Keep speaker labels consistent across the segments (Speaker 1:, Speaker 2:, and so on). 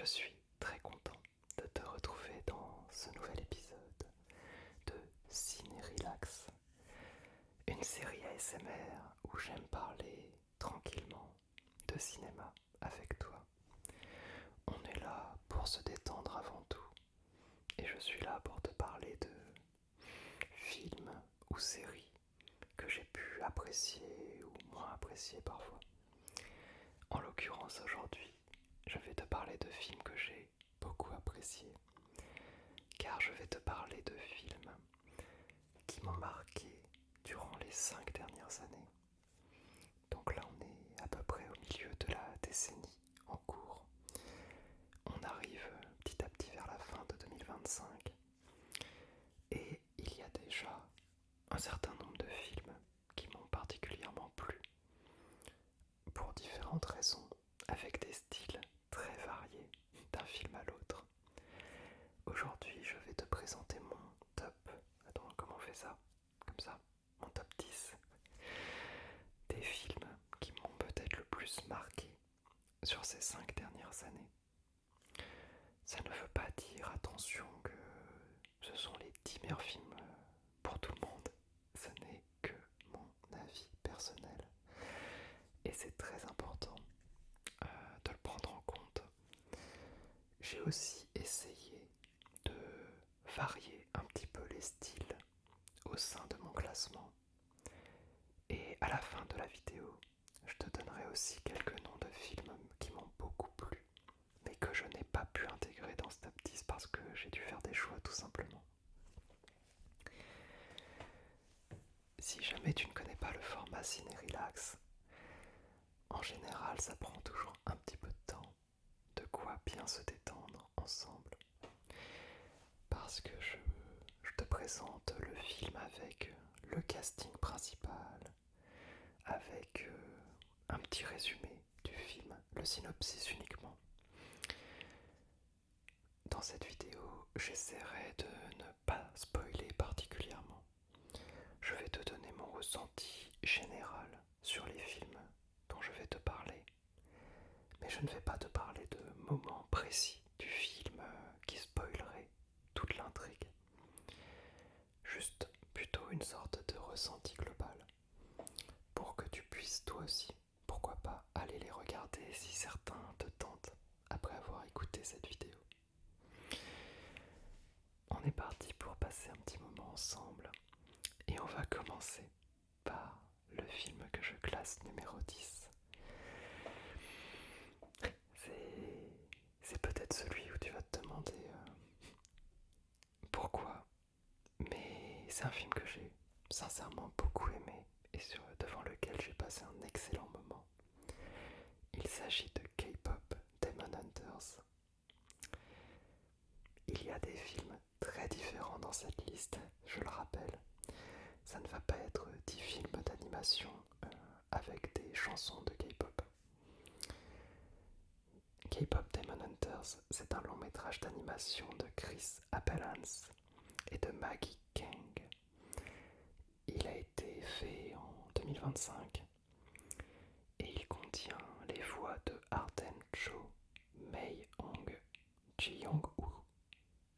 Speaker 1: Je suis très content de te retrouver dans ce nouvel épisode de Ciné Relax, une série ASMR où j'aime parler tranquillement de cinéma avec toi. On est là pour se détendre avant tout et je suis là pour te parler de films ou séries que j'ai pu apprécier ou moins apprécier parfois. En l'occurrence aujourd'hui, je vais te parler de films que j'ai beaucoup appréciés, car je vais te parler de films qui m'ont marqué durant les 5 dernières années. Donc là on est à peu près au milieu de la décennie en cours. On arrive petit à petit vers la fin de 2025 et il y a déjà un certain nombre de films qui m'ont particulièrement plu pour différentes raisons, avec des styles très variés d'un film à l'autre. Aujourd'hui, je vais te présenter mon top. Attends, comment on fait ça? Comme ça, mon top 10 des films qui m'ont peut-être le plus marqué sur ces 5 dernières années. Ça ne veut pas dire, attention, que ce sont les 10 meilleurs films pour tout le monde. Ce n'est que mon avis personnel. Et c'est très important de le prendre en compte. J'ai aussi essayé de varier un petit peu les styles au sein de mon classement. Et à la fin de la vidéo, je te donnerai aussi quelques noms de films qui m'ont beaucoup plu, mais que je n'ai pas pu intégrer dans ce top 10 parce que j'ai dû faire des choix tout simplement. Si jamais tu ne connais pas le format Ciné Relax, en général ça prend toujours un petit peu de temps, de quoi bien se détendre ensemble. Parce que je te présente le film avec le casting principal, avec un petit résumé du film, le synopsis uniquement. Dans cette vidéo, j'essaierai de ne pas spoiler particulièrement. Je vais te donner mon ressenti général sur les films dont je vais te parler. Mais je ne vais pas te parler de moments précis du film qui spoileraient toute l'intrigue. Juste plutôt une sorte de ressenti global. Pour que tu puisses toi aussi, pourquoi pas, aller les regarder si certains te tentent après avoir écouté cette vidéo. On est parti pour passer un petit moment ensemble et on va commencer par le film que je classe numéro 10. C'est peut-être celui où tu vas te demander pourquoi, mais c'est un film que j'ai sincèrement beaucoup aimé et devant lequel j'ai passé un excellent moment. Il s'agit de K-pop Demon Hunters. Il y a des films très différents dans cette liste, je le rappelle. Ça ne va pas être 10 films d'animation avec des chansons de K-pop. K-pop Demon Hunters, c'est un long métrage d'animation de Chris Appelans et de Maggie Kang. Il a été fait en 2025 et il contient les voix de Arden Cho, Mei Hong, Ji Young-woo,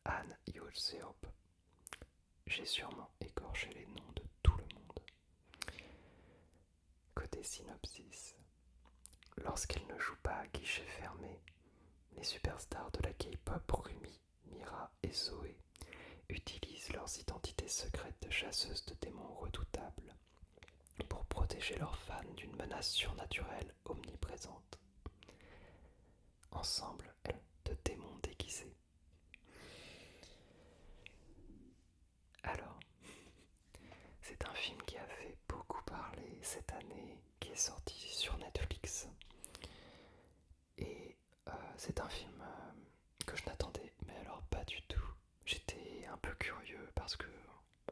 Speaker 1: Han Yoo-seop. J'ai sûrement écorché les noms de tout le monde. Côté synopsis, lorsqu'elle ne joue pas à guichet fermé, les superstars de la K-pop Rumi, Mira et Zoé utilisent leurs identités secrètes de chasseuses de démons redoutables pour protéger leurs fans d'une menace surnaturelle omniprésente. Ensemble, de démons déguisés. Alors, c'est un film qui a fait beaucoup parler cette année, qui est sorti sur Netflix. Et c'est un film que je n'attendais, mais alors pas du tout. J'étais un peu curieux parce que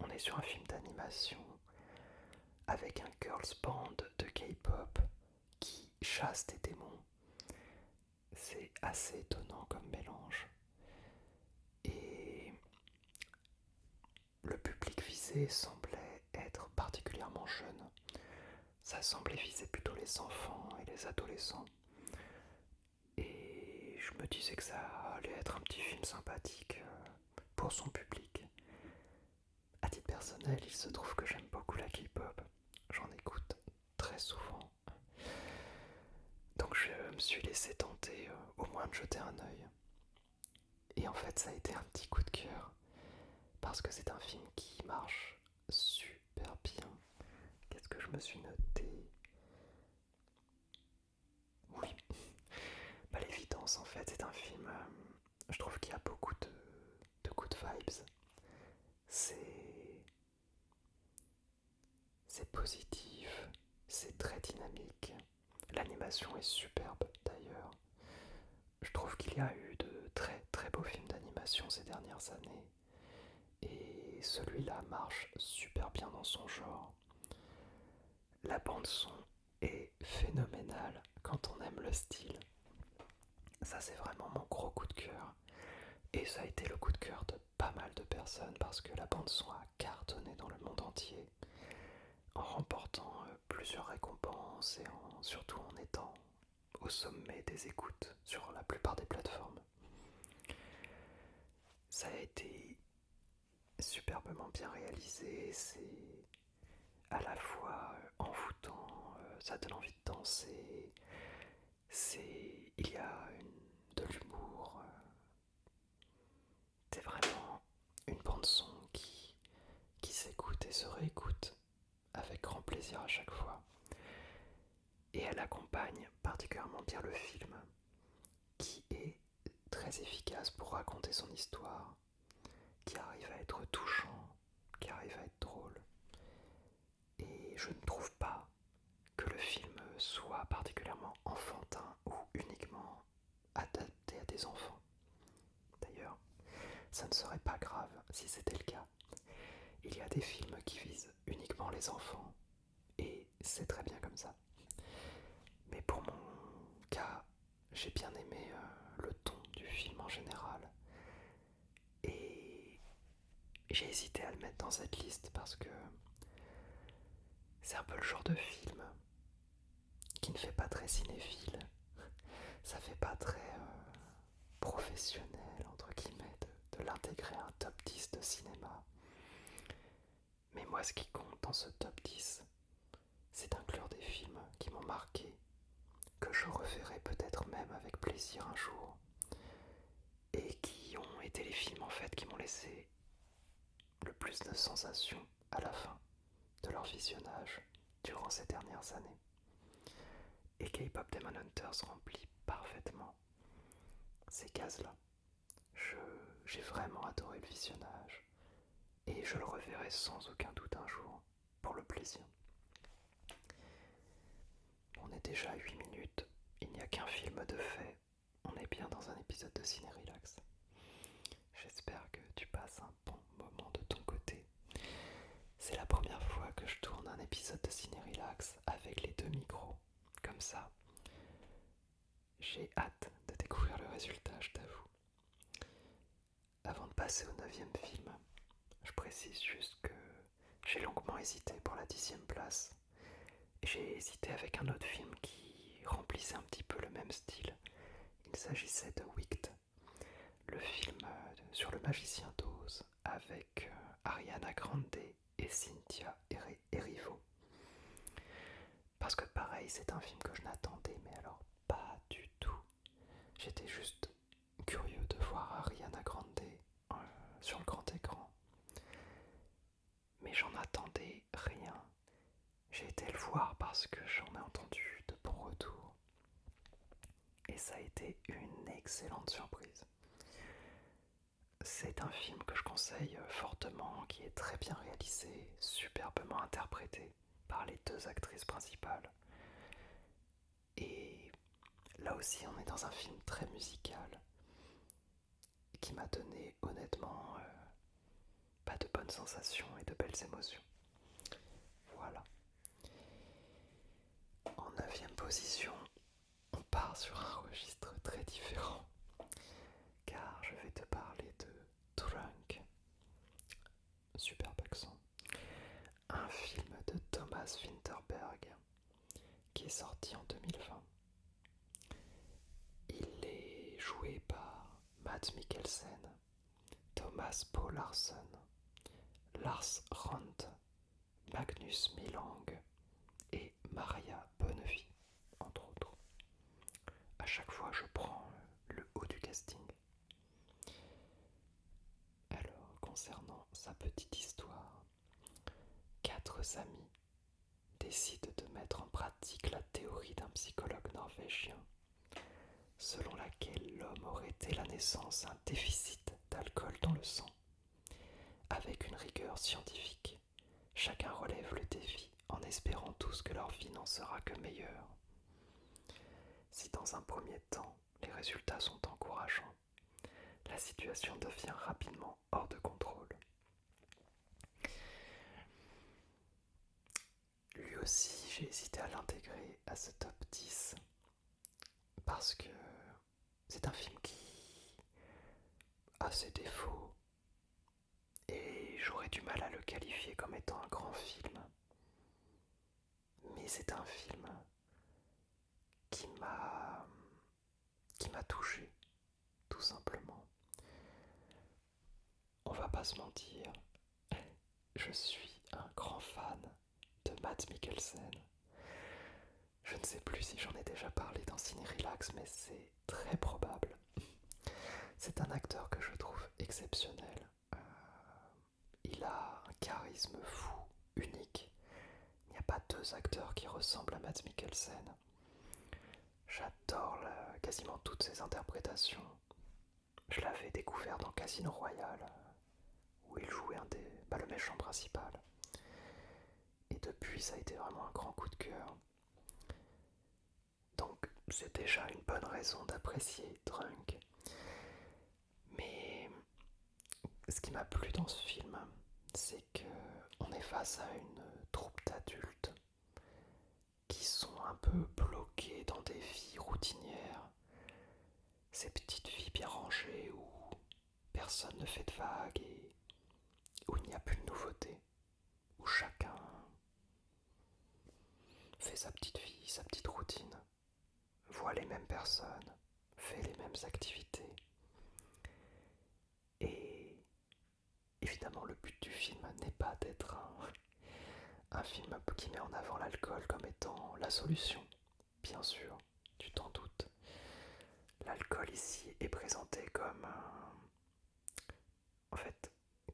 Speaker 1: on est sur un film d'animation avec un girls band de K-pop qui chasse des démons. C'est assez étonnant comme mélange. Et le public visé semblait être particulièrement jeune. Ça semblait viser plutôt les enfants et les adolescents. Et je me disais que ça film sympathique pour son public. À titre personnel, il se trouve que j'aime beaucoup la K-pop. J'en écoute très souvent. Donc je me suis laissé tenter au moins de jeter un œil. Et en fait, ça a été un petit coup de cœur parce que c'est un film qui marche super bien. Qu'est-ce que je me suis noté? Oui, bah, l'évidence en fait, c'est un film, je trouve qu'il y a beaucoup de good vibes. C'est c'est positif, c'est très dynamique. L'animation est superbe d'ailleurs. Je trouve qu'il y a eu de très très beaux films d'animation ces dernières années. Et celui-là marche super bien dans son genre. La bande son est phénoménale quand on aime le style. Ça c'est vraiment mon gros coup de cœur. Et ça a été le coup de cœur de pas mal de personnes parce que la bande son a cartonné dans le monde entier en remportant plusieurs récompenses et surtout en étant au sommet des écoutes sur la plupart des plateformes. Ça a été superbement bien réalisé, c'est à la fois envoûtant, ça donne envie de danser, il y a de l'humour, c'est vraiment une bande son qui s'écoute et se réécoute avec grand plaisir à chaque fois. Et elle accompagne particulièrement bien le film, qui est très efficace pour raconter son histoire, qui arrive à être touchant, qui arrive à être drôle. Et je ne trouve pas que le film soit particulièrement enfantin ou uniquement adapté à des enfants. D'ailleurs, ça ne serait pas grave si c'était le cas. Il y a des films qui visent uniquement les enfants et c'est très bien comme ça. Mais pour mon cas, j'ai bien aimé le ton du film en général. Et j'ai hésité à le mettre dans cette liste parce que c'est un peu le genre de film qui ne fait pas très cinéphile. Ça fait pas très professionnel, entre guillemets, de l'intégrer à un top 10 de cinéma. Mais moi, ce qui compte dans ce top 10, c'est d'inclure des films qui m'ont marqué, que je reverrai peut-être même avec plaisir un jour, et qui ont été les films en fait qui m'ont laissé le plus de sensations à la fin de leur visionnage durant ces dernières années. Et K-Pop Demon Hunters remplit parfaitement ces cases-là. J'ai vraiment adoré le visionnage et je le reverrai sans aucun doute un jour pour le plaisir. On est déjà à 8 minutes, il n'y a qu'un film de fait, on est bien dans un épisode de Ciné Relax. J'espère que tu passes un bon moment de ton côté. C'est la première fois que je tourne un épisode de Ciné Relax avec les deux micros, comme ça. J'ai hâte de découvrir le résultat, je t'avoue. Avant de passer au 9e film, je précise juste que j'ai longuement hésité pour la 10e place. J'ai hésité avec un autre film qui remplissait un petit peu le même style. Il s'agissait de Wicked, le film sur le magicien d'Oz avec Ariana Grande et Cynthia Erivo. Parce que pareil, c'est un film que je n'attendais, mais alors pas du tout. J'étais juste curieux de voir Ariana Grande sur le grand écran. Mais j'en attendais rien. J'ai été le voir parce que j'en ai entendu de bons retours. Et ça a été une excellente surprise. C'est un film que je conseille fortement, qui est très bien réalisé, superbement interprété par les deux actrices principales. Et là aussi, on est dans un film très musical qui m'a donné honnêtement pas de bonnes sensations et de belles émotions. Voilà. En 9e position, on part sur un registre très différent, car je vais te parler de Drunk, superbe accent, un film de Thomas Vinterberg qui est sorti en 2020. Il est joué par Matt Mads Mikkelsen, Thomas Paul Larsson, Lars Randt, Magnus Millang et Maria Bonnevie, entre autres. À chaque fois, je prends le haut du casting. Alors, concernant sa petite histoire, 4 amis décident de mettre en pratique la théorie d'un psychologue norvégien, selon laquelle l'homme aurait dès la naissance un déficit d'alcool dans le sang. Avec une rigueur scientifique, chacun relève le défi en espérant tous que leur vie n'en sera que meilleure. Si dans un premier temps, les résultats sont encourageants, la situation devient rapidement hors de contrôle. Lui aussi, j'ai hésité à l'intégrer à ce top 10 parce que c'est un film qui a ses défauts et j'aurais du mal à le qualifier comme étant un grand film. Mais c'est un film qui m'a touché, tout simplement. On va pas se mentir, je suis un grand fan de Mads Mikkelsen. Je ne sais plus si j'en ai déjà parlé dans Ciné Relax, mais c'est très probable. C'est un acteur que je trouve exceptionnel. Il a un charisme fou, unique. Il n'y a pas 2 acteurs qui ressemblent à Mads Mikkelsen. J'adore quasiment toutes ses interprétations. Je l'avais découvert dans Casino Royale, où il jouait le méchant principal. Et depuis, ça a été vraiment un grand coup de cœur. Donc, c'est déjà une bonne raison d'apprécier Drunk. Mais ce qui m'a plu dans ce film, c'est qu'on est face à une troupe d'adultes qui sont un peu bloqués dans des vies routinières, ces petites vies bien rangées où personne ne fait de vagues et où il n'y a plus de nouveautés, où chacun fait sa petite vie, sa petite routine, voit les mêmes personnes, fait les mêmes activités. Et évidemment, le but du film n'est pas d'être un film qui met en avant l'alcool comme étant la solution. Bien sûr, tu t'en doutes. L'alcool ici est présenté comme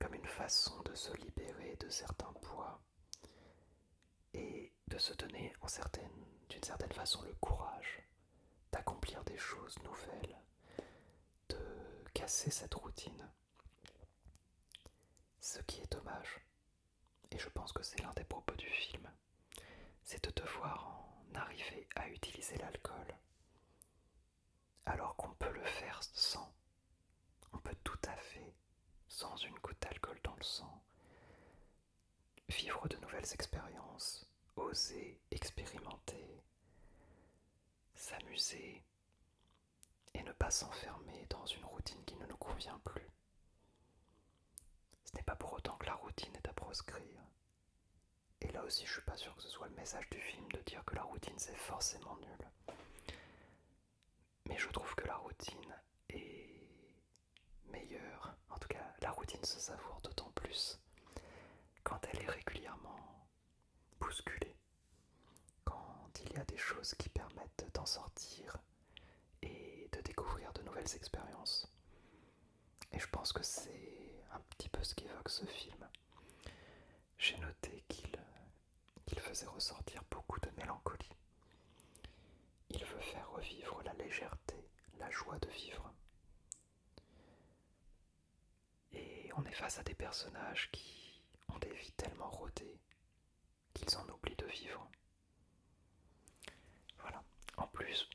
Speaker 1: comme une façon de se libérer de certains poids et de se donner d'une certaine façon le courage d'accomplir des choses nouvelles, de casser cette routine. Ce qui est dommage, et je pense que c'est l'un des propos du film, c'est de devoir en arriver à utiliser l'alcool alors qu'on peut le faire sans. On peut tout à fait, sans une goutte d'alcool dans le sang, vivre de nouvelles expériences, oser expérimenter, s'amuser et ne pas s'enfermer dans une routine qui ne nous convient plus. Ce n'est pas pour autant que la routine est à proscrire. Et là aussi, je suis pas sûr que ce soit le message du film de dire que la routine c'est forcément nul. Mais je trouve que la routine est meilleure. En tout cas, la routine se savoure d'autant plus quand elle est régulièrement bousculée. Quand il y a des choses qui permettent d'en sortir et de découvrir de nouvelles expériences. Et je pense que c'est un petit peu ce qu'évoque ce film. J'ai noté qu'il faisait ressortir beaucoup de mélancolie. Il veut faire revivre la légèreté, la joie de vivre. Et on est face à des personnages qui ont des vies tellement rodées qu'ils en oublient de vivre. Voilà. En plus,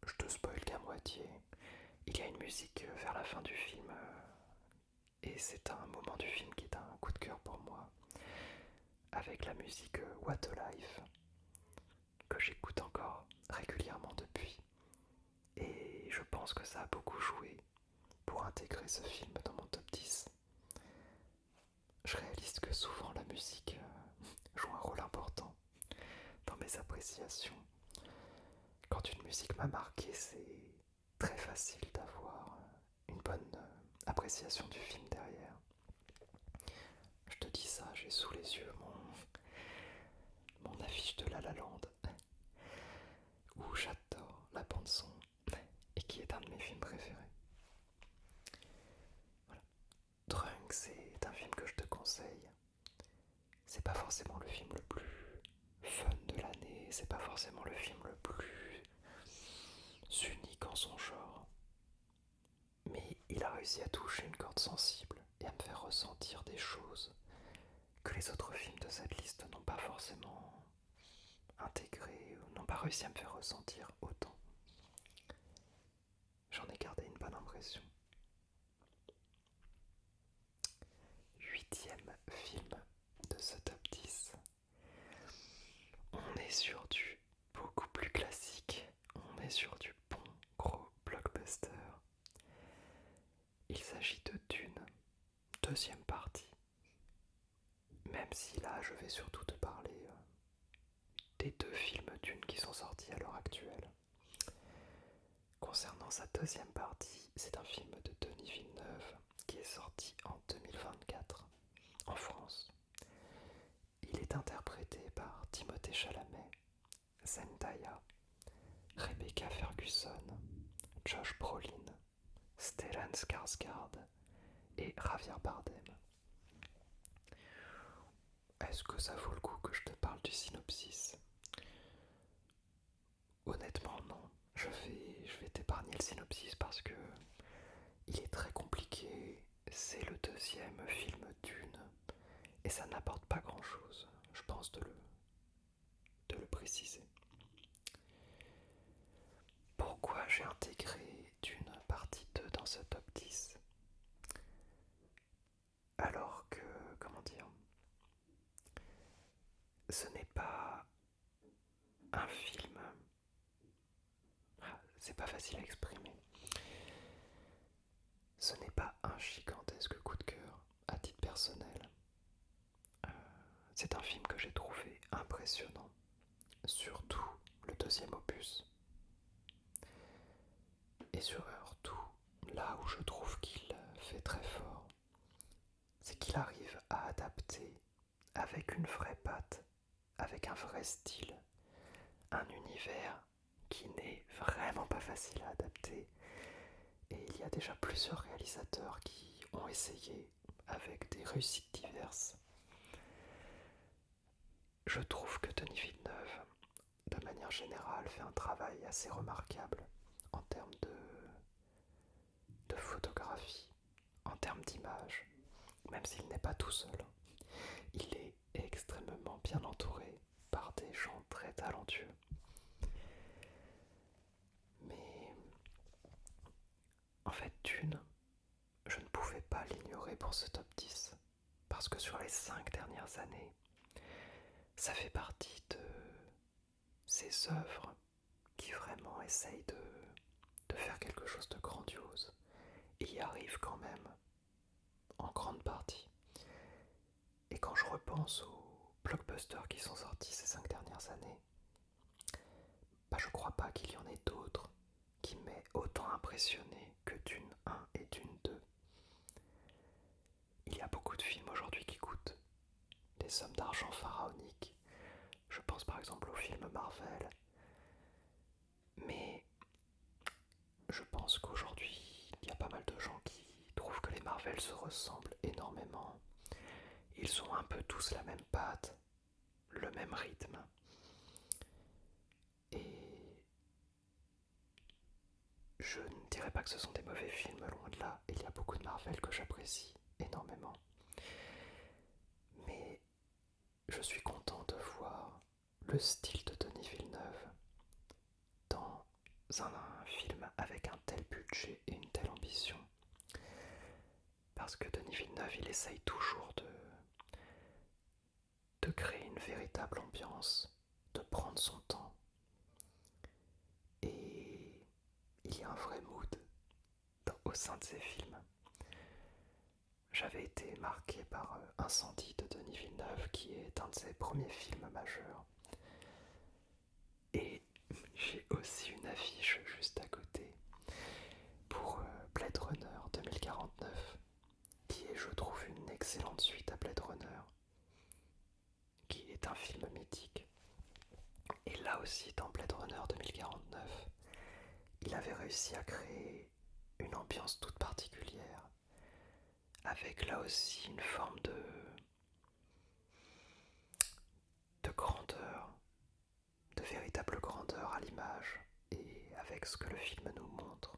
Speaker 1: je te spoil qu'à moitié, il y a une musique vers la fin du film et c'est un moment du film qui est un coup de cœur pour moi, avec la musique What a Life que j'écoute encore régulièrement depuis, et je pense que ça a beaucoup joué pour intégrer ce film dans mon top 10. Je réalise que souvent la musique joue un rôle important dans mes appréciations. Quand une musique m'a marqué, c'est très facile d'avoir une bonne appréciation du film derrière. Je te dis ça, j'ai sous les yeux mon affiche de La La Land, où j'adore la bande son, et qui est un de mes films préférés. Voilà. Drunk, c'est un film que je te conseille. C'est pas forcément le film le plus fun de l'année, c'est pas forcément le film le plus unique en son genre, mais il a réussi à toucher une corde sensible et à me faire ressentir des choses que les autres films de cette liste n'ont pas forcément intégrées ou n'ont pas réussi à me faire ressentir autant. J'en ai gardé une bonne impression. 8e film de ce top 10. On est sur du beaucoup plus classique. On est sur du bon gros blockbuster. Il s'agit de Dune, deuxième partie. Même si là, je vais surtout te parler des 2 films Dune qui sont sortis à l'heure actuelle. Concernant sa deuxième partie, c'est un film de Denis Villeneuve qui est sorti en 2024 en France. Il est interprété par Timothée Chalamet, Zendaya, Rebecca Ferguson, Josh Brolin, Stellan Skarsgård et Javier Bardem. Est-ce que ça vaut le coup que je te parle du synopsis? Honnêtement non, je vais t'épargner le synopsis parce que il est très compliqué, c'est le deuxième film Dune et ça n'apporte pas grand chose, je pense de le préciser. Pourquoi j'ai intégré Dune partie 2 dans ce top 10? Alors que, comment dire, ce n'est pas un film, c'est pas facile à exprimer, ce n'est pas un gigantesque coup de cœur à titre personnel. C'est un film que j'ai trouvé impressionnant, surtout le deuxième opus. Et surtout, là où je trouve qu'il fait très fort, c'est qu'il arrive à adapter avec une vraie patte, avec un vrai style, un univers qui n'est vraiment pas facile à adapter. Et il y a déjà plusieurs réalisateurs qui ont essayé avec des réussites diverses. Je trouve que Denis Villeneuve, de manière générale, fait un travail assez remarquable en termes de photographie, en termes d'image, même s'il n'est pas tout seul. Il est extrêmement bien entouré par des gens très talentueux. Mais en fait, Dune, je ne pouvais pas l'ignorer pour ce top 10, parce que sur les 5 dernières années, ça fait partie de ces œuvres qui vraiment essayent de faire quelque chose de grandiose, et y arrivent quand même, en grande partie. Et quand je repense aux blockbusters qui sont sortis ces 5 dernières années, je crois pas qu'il y en ait d'autres qui m'aient autant impressionné que Dune 1 et Dune 2. Il y a beaucoup de films aujourd'hui qui coûtent des sommes d'argent pharaoniques. Je pense par exemple aux films Marvel. Mais je pense qu'aujourd'hui, il y a pas mal de gens qui trouvent que les Marvel se ressemblent énormément. Ils ont un peu tous la même patte, le même rythme. Et je ne dirais pas que ce sont des mauvais films, loin de là. Il y a beaucoup de Marvel que j'apprécie énormément. Mais je suis content de voir le style de Denis Villeneuve dans un film avec un tel budget et une telle ambition. Parce que Denis Villeneuve, il essaye toujours de créer une véritable ambiance, de prendre son temps. Et il y a un vrai mood au sein de ses films. J'avais été marqué par Incendie de Denis Villeneuve, qui est un de ses premiers films majeurs. Et j'ai aussi une affiche juste à côté pour Blade Runner l'excellente suite à Blade Runner, qui est un film mythique. Et là aussi, dans Blade Runner 2049, il avait réussi à créer une ambiance toute particulière, avec là aussi une forme de grandeur, de véritable grandeur à l'image, et avec ce que le film nous montre.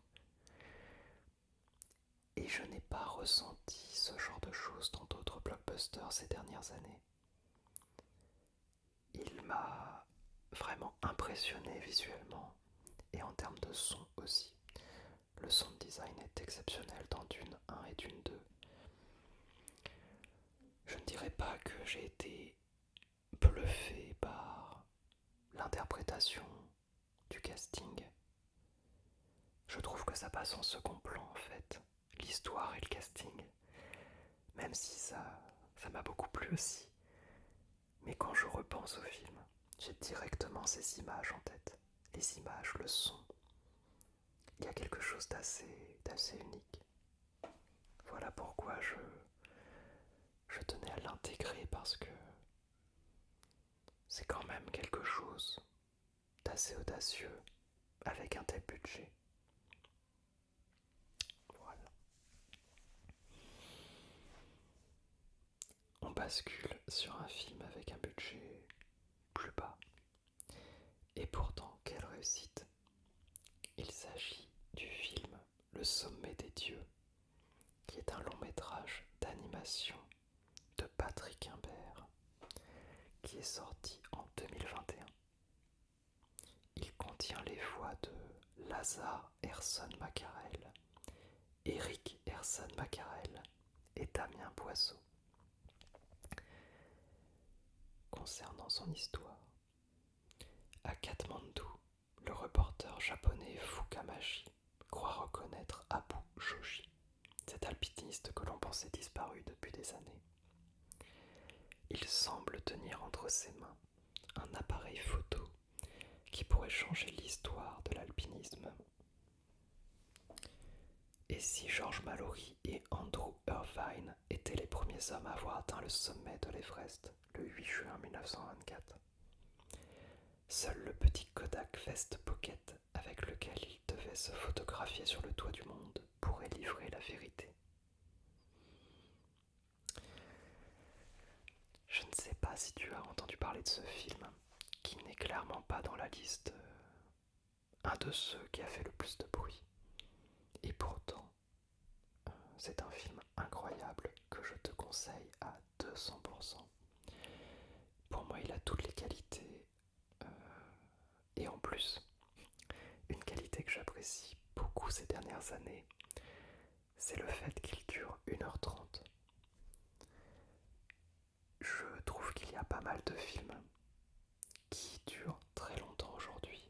Speaker 1: Et je n'ai pas ressenti ce genre de choses dans d'autres blockbusters ces dernières années. Il m'a vraiment impressionné visuellement et en termes de son aussi. Le sound design est exceptionnel dans Dune 1 et Dune 2. Je ne dirais pas que j'ai été bluffé par l'interprétation du casting. Je trouve que ça passe en second plan en fait, l'histoire et le casting, même si ça m'a beaucoup plu aussi. Mais quand je repense au film, j'ai directement ces images en tête. Les images, le son. Il y a quelque chose d'assez unique. Voilà pourquoi je tenais à l'intégrer parce que c'est quand même quelque chose d'assez audacieux avec un tel budget. Voilà. On bascule sur un film avec un budget plus bas. Et pourtant, quelle réussite! Il s'agit du film Le Sommet des Dieux, qui est un long métrage d'animation de Patrick Imbert, qui est sorti en 2021. Il contient les voix de Lazare Herson Macarel, Eric Herson Macarel et Damien Boisseau. Concernant son histoire, à Katmandou, le reporter japonais Fukamashi croit reconnaître Abu Shoji, cet alpiniste que l'on pensait disparu depuis des années. Il semble tenir entre ses mains un appareil photo qui pourrait changer l'histoire de l'alpinisme. Et si George Mallory et Andrew Irvine étaient les premiers hommes à avoir atteint le sommet de l'Everest le 8 juin 1924, seul le petit Kodak Vest Pocket avec lequel il devait se photographier sur le toit du monde pourrait livrer la vérité. Je ne sais pas si tu as entendu parler de ce film, qui n'est clairement pas dans la liste, un de ceux qui a fait le plus de bruit. Et pourtant, c'est un film incroyable que je te conseille à 200%. Pour moi, il a toutes les qualités, et en plus, une qualité que j'apprécie beaucoup ces dernières années, c'est le fait qu'il dure 1h30. Je trouve qu'il y a pas mal de films qui durent très longtemps aujourd'hui.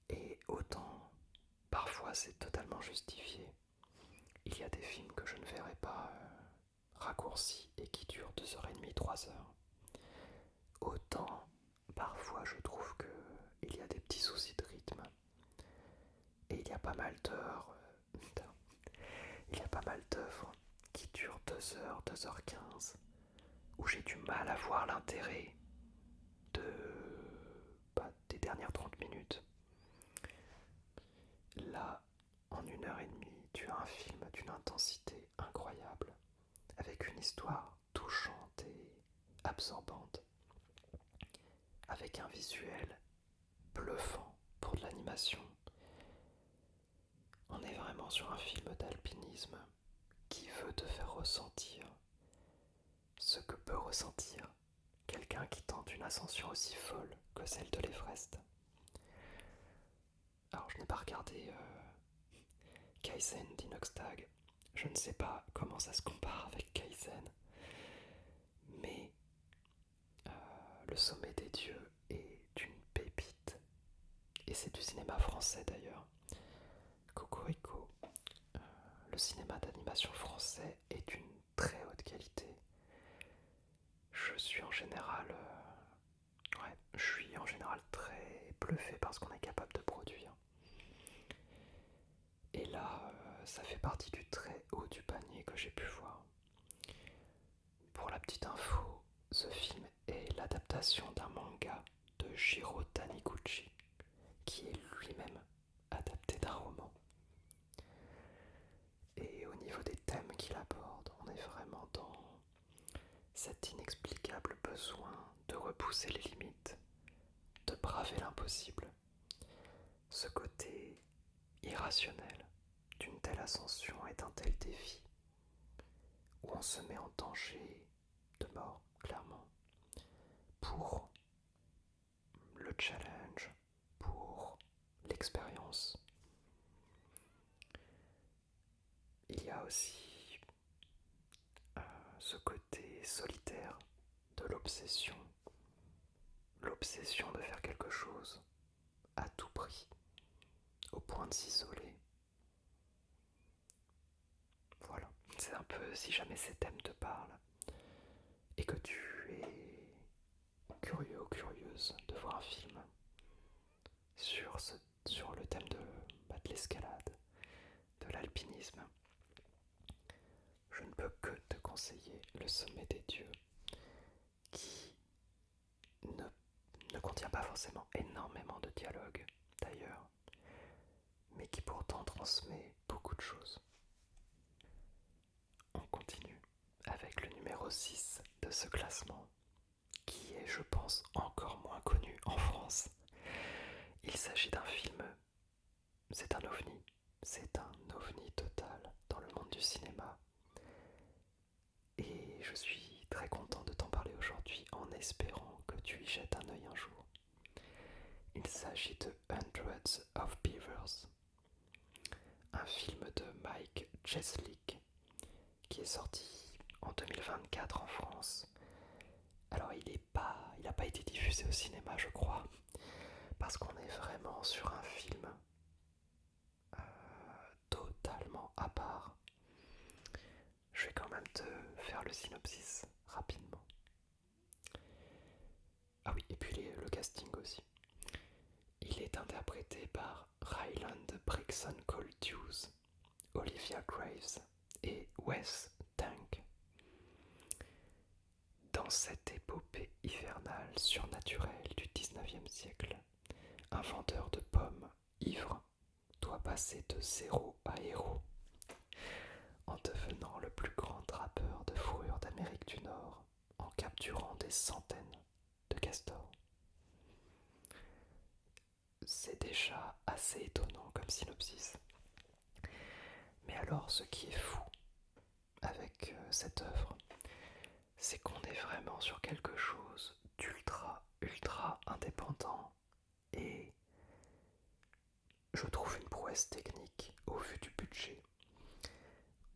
Speaker 1: Et autant, parfois c'est totalement justifié. Il y a des films que je ne verrai pas raccourcis et qui durent 2h30, 3h. Autant, parfois je trouve qu'il y a des petits soucis de rythme. Et il y a pas mal d'œuvres qui durent 2h, 2h15, où j'ai du mal à voir l'intérêt des dernières 30 minutes. Là, en 1h30, tu as un film d'une intensité incroyable, avec une histoire touchante et absorbante, avec un visuel bluffant pour de l'animation. On est vraiment sur un film d'alpinisme qui veut te faire ressentir ce que peut ressentir quelqu'un qui tente une ascension aussi folle que celle de l'Everest. Alors je n'ai pas regardé Kaizen d'Inoxtag, je ne sais pas comment ça se compare avec Kaizen, mais Le Sommet des Dieux est une pépite, et c'est du cinéma français d'ailleurs. Cocorico, le cinéma d'animation français est d'une très haute qualité. Je suis en général très bluffé par ce qu'on est capable de produire. Et là, ça fait partie du très haut du panier que j'ai pu voir. pour la petite info, ce film est l'adaptation d'un manga de Jiro Taniguchi, qui est lui-même adapté d'un roman. Et au niveau des thèmes qu'il aborde, on est vraiment dans cet inexplicable besoin de repousser les limites, de braver l'impossible, ce côté irrationnel d'une telle ascension et d'un tel défi, où on se met en danger de mort, clairement, pour le challenge, pour l'expérience. Il y a aussi ce côté solitaire de l'obsession, l'obsession de faire quelque chose à tout prix, au point de s'isoler. Voilà, c'est un peu, si jamais ces thèmes te parlent et que tu es curieux ou curieuse de voir un film sur le thème de l'escalade, de l'alpinisme, je ne peux que te conseiller Le Sommet des Dieux, qui ne contient pas forcément énormément de dialogue d'ailleurs, mais qui pourtant transmet beaucoup de choses. On continue avec le numéro 6 de ce classement, qui est, je pense, encore moins connu en France. Il s'agit d'un film, c'est un ovni total dans le monde du cinéma. Et je suis très content de t'en parler aujourd'hui en espérant que tu y jettes un œil un jour. Il s'agit de Hundreds of Beavers, un film de Mike Cheslick qui est sorti en 2024 en France. Alors il n'a pas été diffusé au cinéma, je crois, parce qu'on est vraiment sur un film totalement à part. Je vais quand même te faire le synopsis rapidement. Ah oui, et puis le casting aussi. Il est interprété par Ryland Brixton Cold-Hughes, Olivia Graves et Wes Tank. Dans cette épopée hivernale surnaturelle du 19e siècle, un vendeur de pommes ivre doit passer de zéro à héros en devenant le plus grand trappeur de fourrure d'Amérique du Nord en capturant des centaines de castors. C'est déjà assez étonnant comme synopsis. Mais alors, ce qui est fou avec cette œuvre, c'est qu'on est vraiment sur quelque chose ultra indépendant et je trouve une prouesse technique au vu du budget.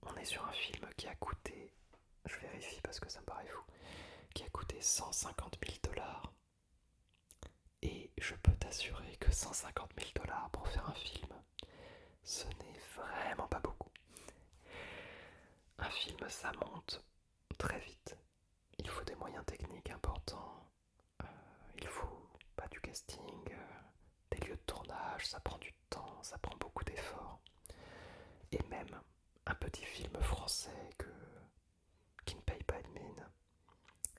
Speaker 1: On est sur un film qui a coûté, je vérifie parce que ça me paraît fou, qui a coûté 150 000 $. Et je peux t'assurer que 150 000 $ pour faire un film, ce n'est vraiment pas beaucoup. Un film, ça monte très vite. Il faut des moyens techniques importants. Il faut du casting, des lieux de tournage, ça prend du temps, ça prend beaucoup d'efforts. Et même un petit film français qui ne paye pas de mine,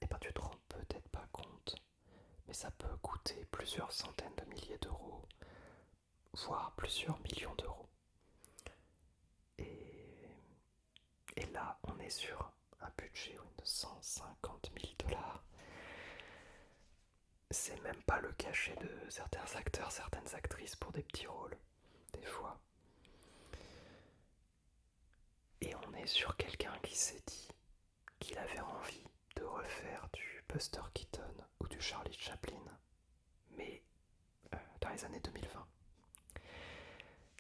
Speaker 1: et ben tu te rends peut-être pas compte, mais ça peut coûter plusieurs centaines de milliers d'euros, voire plusieurs millions d'euros. Et là, on est sur un budget de 150 000 $. C'est même pas le cachet de certains acteurs, certaines actrices pour des petits rôles, des fois. Et on est sur quelqu'un qui s'est dit qu'il avait envie de refaire du Buster Keaton ou du Charlie Chaplin, mais dans les années 2020.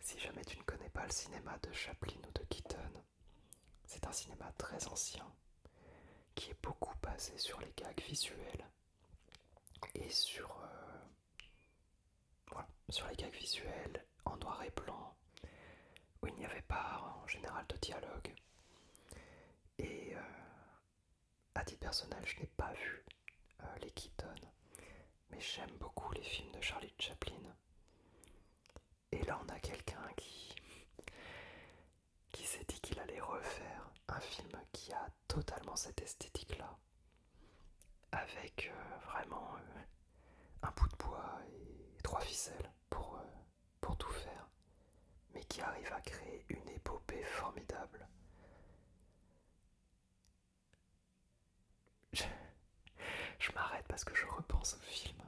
Speaker 1: Si jamais tu ne connais pas le cinéma de Chaplin ou de Keaton, c'est un cinéma très ancien qui est beaucoup basé sur les gags visuels et sur les gags visuels en noir et blanc où il n'y avait pas en général de dialogue. Et à titre personnel, je n'ai pas vu les Keaton, mais j'aime beaucoup les films de Charlie Chaplin. Et là, on a quelqu'un qui s'est dit qu'il allait refaire un film qui a totalement cette esthétique-là, avec vraiment un bout de bois et trois ficelles pour tout faire, mais qui arrive à créer une épopée formidable. Je, je m'arrête parce que je repense au film,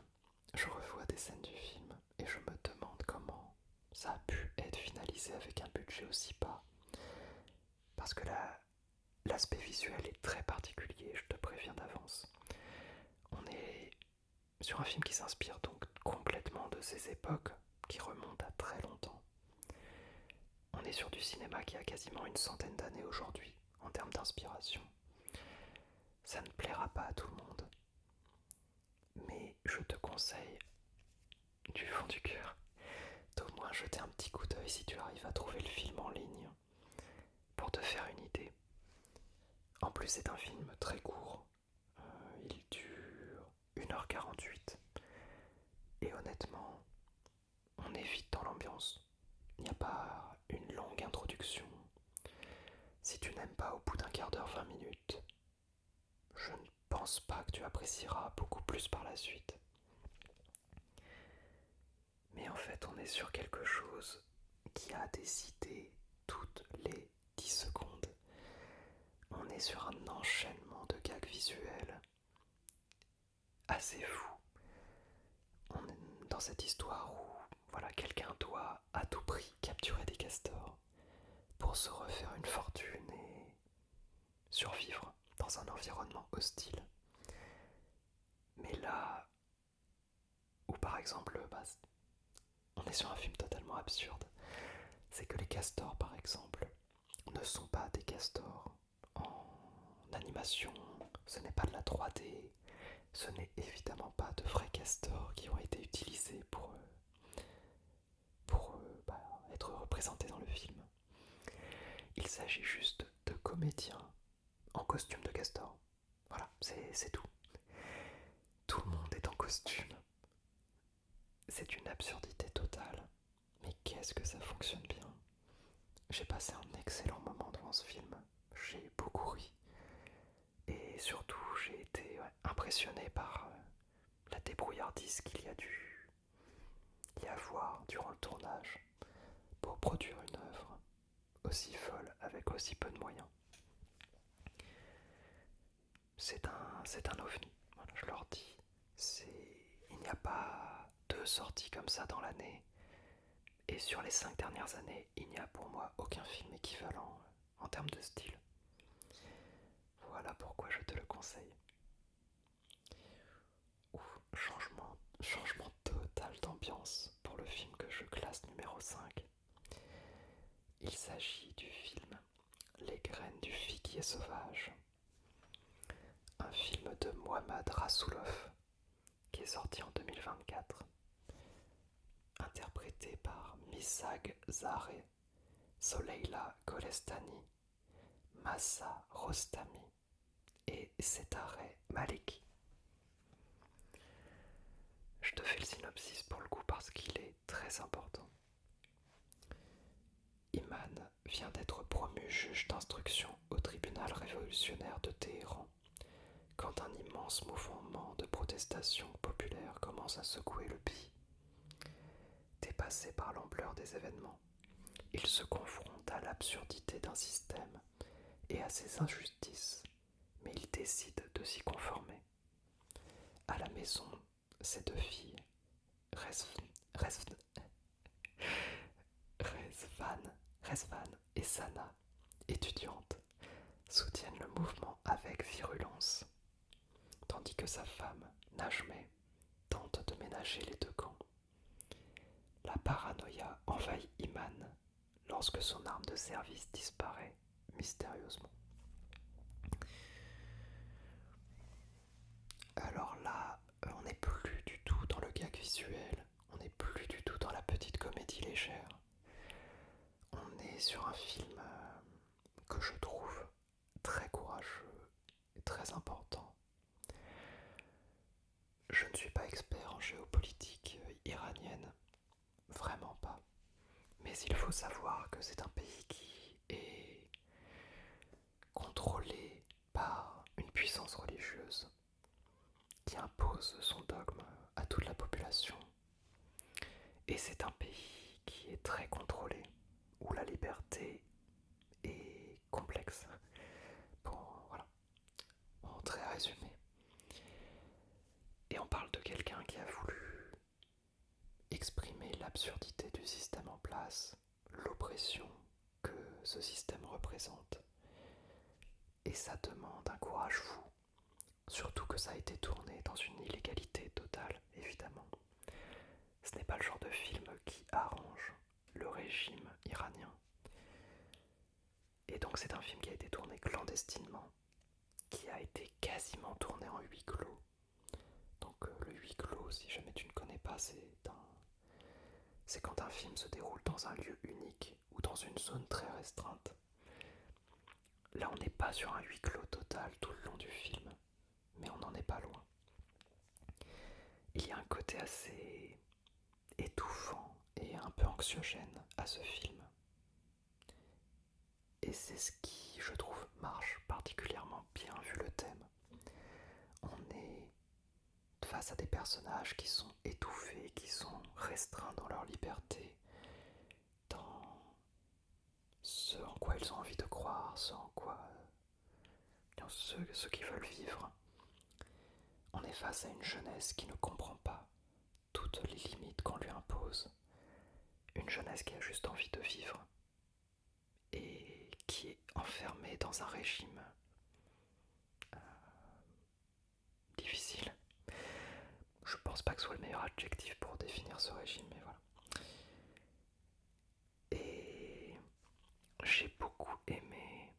Speaker 1: je revois des scènes du film et je me demande comment ça a pu être finalisé avec un budget aussi bas. Parce que l'aspect visuel est très particulier, je te préviens d'avance. On est sur un film qui s'inspire donc complètement de ces époques qui remontent à très longtemps. On est sur du cinéma qui a quasiment une centaine d'années aujourd'hui en termes d'inspiration. Ça ne plaira pas à tout le monde, mais je te conseille du fond du cœur d'au moins jeter un petit coup d'œil si tu arrives à trouver le film en ligne pour te faire une idée. En plus, c'est un film très court. Il dure 1h48. Et honnêtement, on est vite dans l'ambiance. Il n'y a pas une longue introduction. Si tu n'aimes pas au bout d'un quart d'heure, 20 minutes, je ne pense pas que tu apprécieras beaucoup plus par la suite. Mais en fait, on est sur quelque chose qui a des idées toutes les 10 secondes. On est sur un enchaînement de gags visuels assez fou. On est dans cette histoire où voilà, quelqu'un doit à tout prix capturer des castors pour se refaire une fortune et survivre dans un environnement hostile. Mais là où par exemple, on est sur un film totalement absurde, c'est que les castors par exemple ne sont pas des castors en animation, ce n'est pas de la 3D, ce n'est évidemment pas de vrais castors qui ont été utilisés pour être représentés dans le film. Il s'agit juste de comédiens en costume de castor. Voilà, c'est tout. Tout le monde est en costume. C'est une absurdité totale. Mais qu'est-ce que ça fonctionne bien. J'ai passé un excellent moment devant ce film. J'ai beaucoup ri. Et surtout, j'ai été impressionné par la débrouillardise qu'il y a dû y avoir durant le tournage pour produire une œuvre aussi folle avec aussi peu de moyens. C'est un ovni, voilà, je leur dis. Il n'y a pas deux sorties comme ça dans l'année. Et sur les 5 dernières années, il n'y a pour moi aucun film équivalent en termes de style. Voilà pourquoi je te le conseille. Ouf, changement total d'ambiance pour le film que je classe numéro 5. Il s'agit du film Les graines du figuier sauvage. Un film de Mohammad Rassoulov qui est sorti en 2024. Interprété par Misag Zareh, Soleila Golestani, Massa Rostami et Setare Maliki. Je te fais le synopsis pour le coup parce qu'il est très important. Iman vient d'être promu juge d'instruction au tribunal révolutionnaire de Téhéran quand un immense mouvement de protestation populaire commence à secouer le pays. Dépassé par l'ampleur des événements, il se confronte à l'absurdité d'un système et à ses injustices, mais il décide de s'y conformer. À la maison, ses deux filles, Rezvan et Sana, étudiantes, soutiennent le mouvement avec virulence, tandis que sa femme, Najmeh, tente de ménager les deux camps. La paranoïa envahit Iman lorsque son arme de service disparaît mystérieusement. Alors là, on n'est plus du tout dans le gag visuel, on n'est plus du tout dans la petite comédie légère. On est sur un film que je trouve très courageux et très important. Je ne suis pas expert en géopolitique iranienne, vraiment pas. Mais il faut savoir que c'est un pays qui est contrôlé par qui impose son dogme à toute la population. Et c'est un pays qui est très contrôlé, où la liberté est complexe, voilà, en très résumé. Et on parle de quelqu'un qui a voulu exprimer l'absurdité du système en place, l'oppression que ce système représente. Et ça demande un courage fou, surtout que ça a été tourné dans une illégalité totale, évidemment. Ce n'est pas le genre de film qui arrange le régime iranien. Et donc c'est un film qui a été tourné clandestinement, qui a été quasiment tourné en huis clos. Donc le huis clos, si jamais tu ne connais pas, c'est quand un film se déroule dans un lieu unique ou dans une zone très restreinte. Là, on n'est pas sur un huis clos total tout le long du film, mais on n'en est pas loin. Il y a un côté assez étouffant et un peu anxiogène à ce film. Et c'est ce qui, je trouve, marche particulièrement bien vu le thème. On est face à des personnages qui sont étouffés, qui sont restreints dans leur liberté, dans ce en quoi ils ont envie de croire, ce qu'ils veulent vivre. On est face à une jeunesse qui ne comprend pas toutes les limites qu'on lui impose. Une jeunesse qui a juste envie de vivre et qui est enfermée dans un régime difficile. Je pense pas que ce soit le meilleur adjectif pour définir ce régime, mais voilà. Et j'ai beaucoup aimé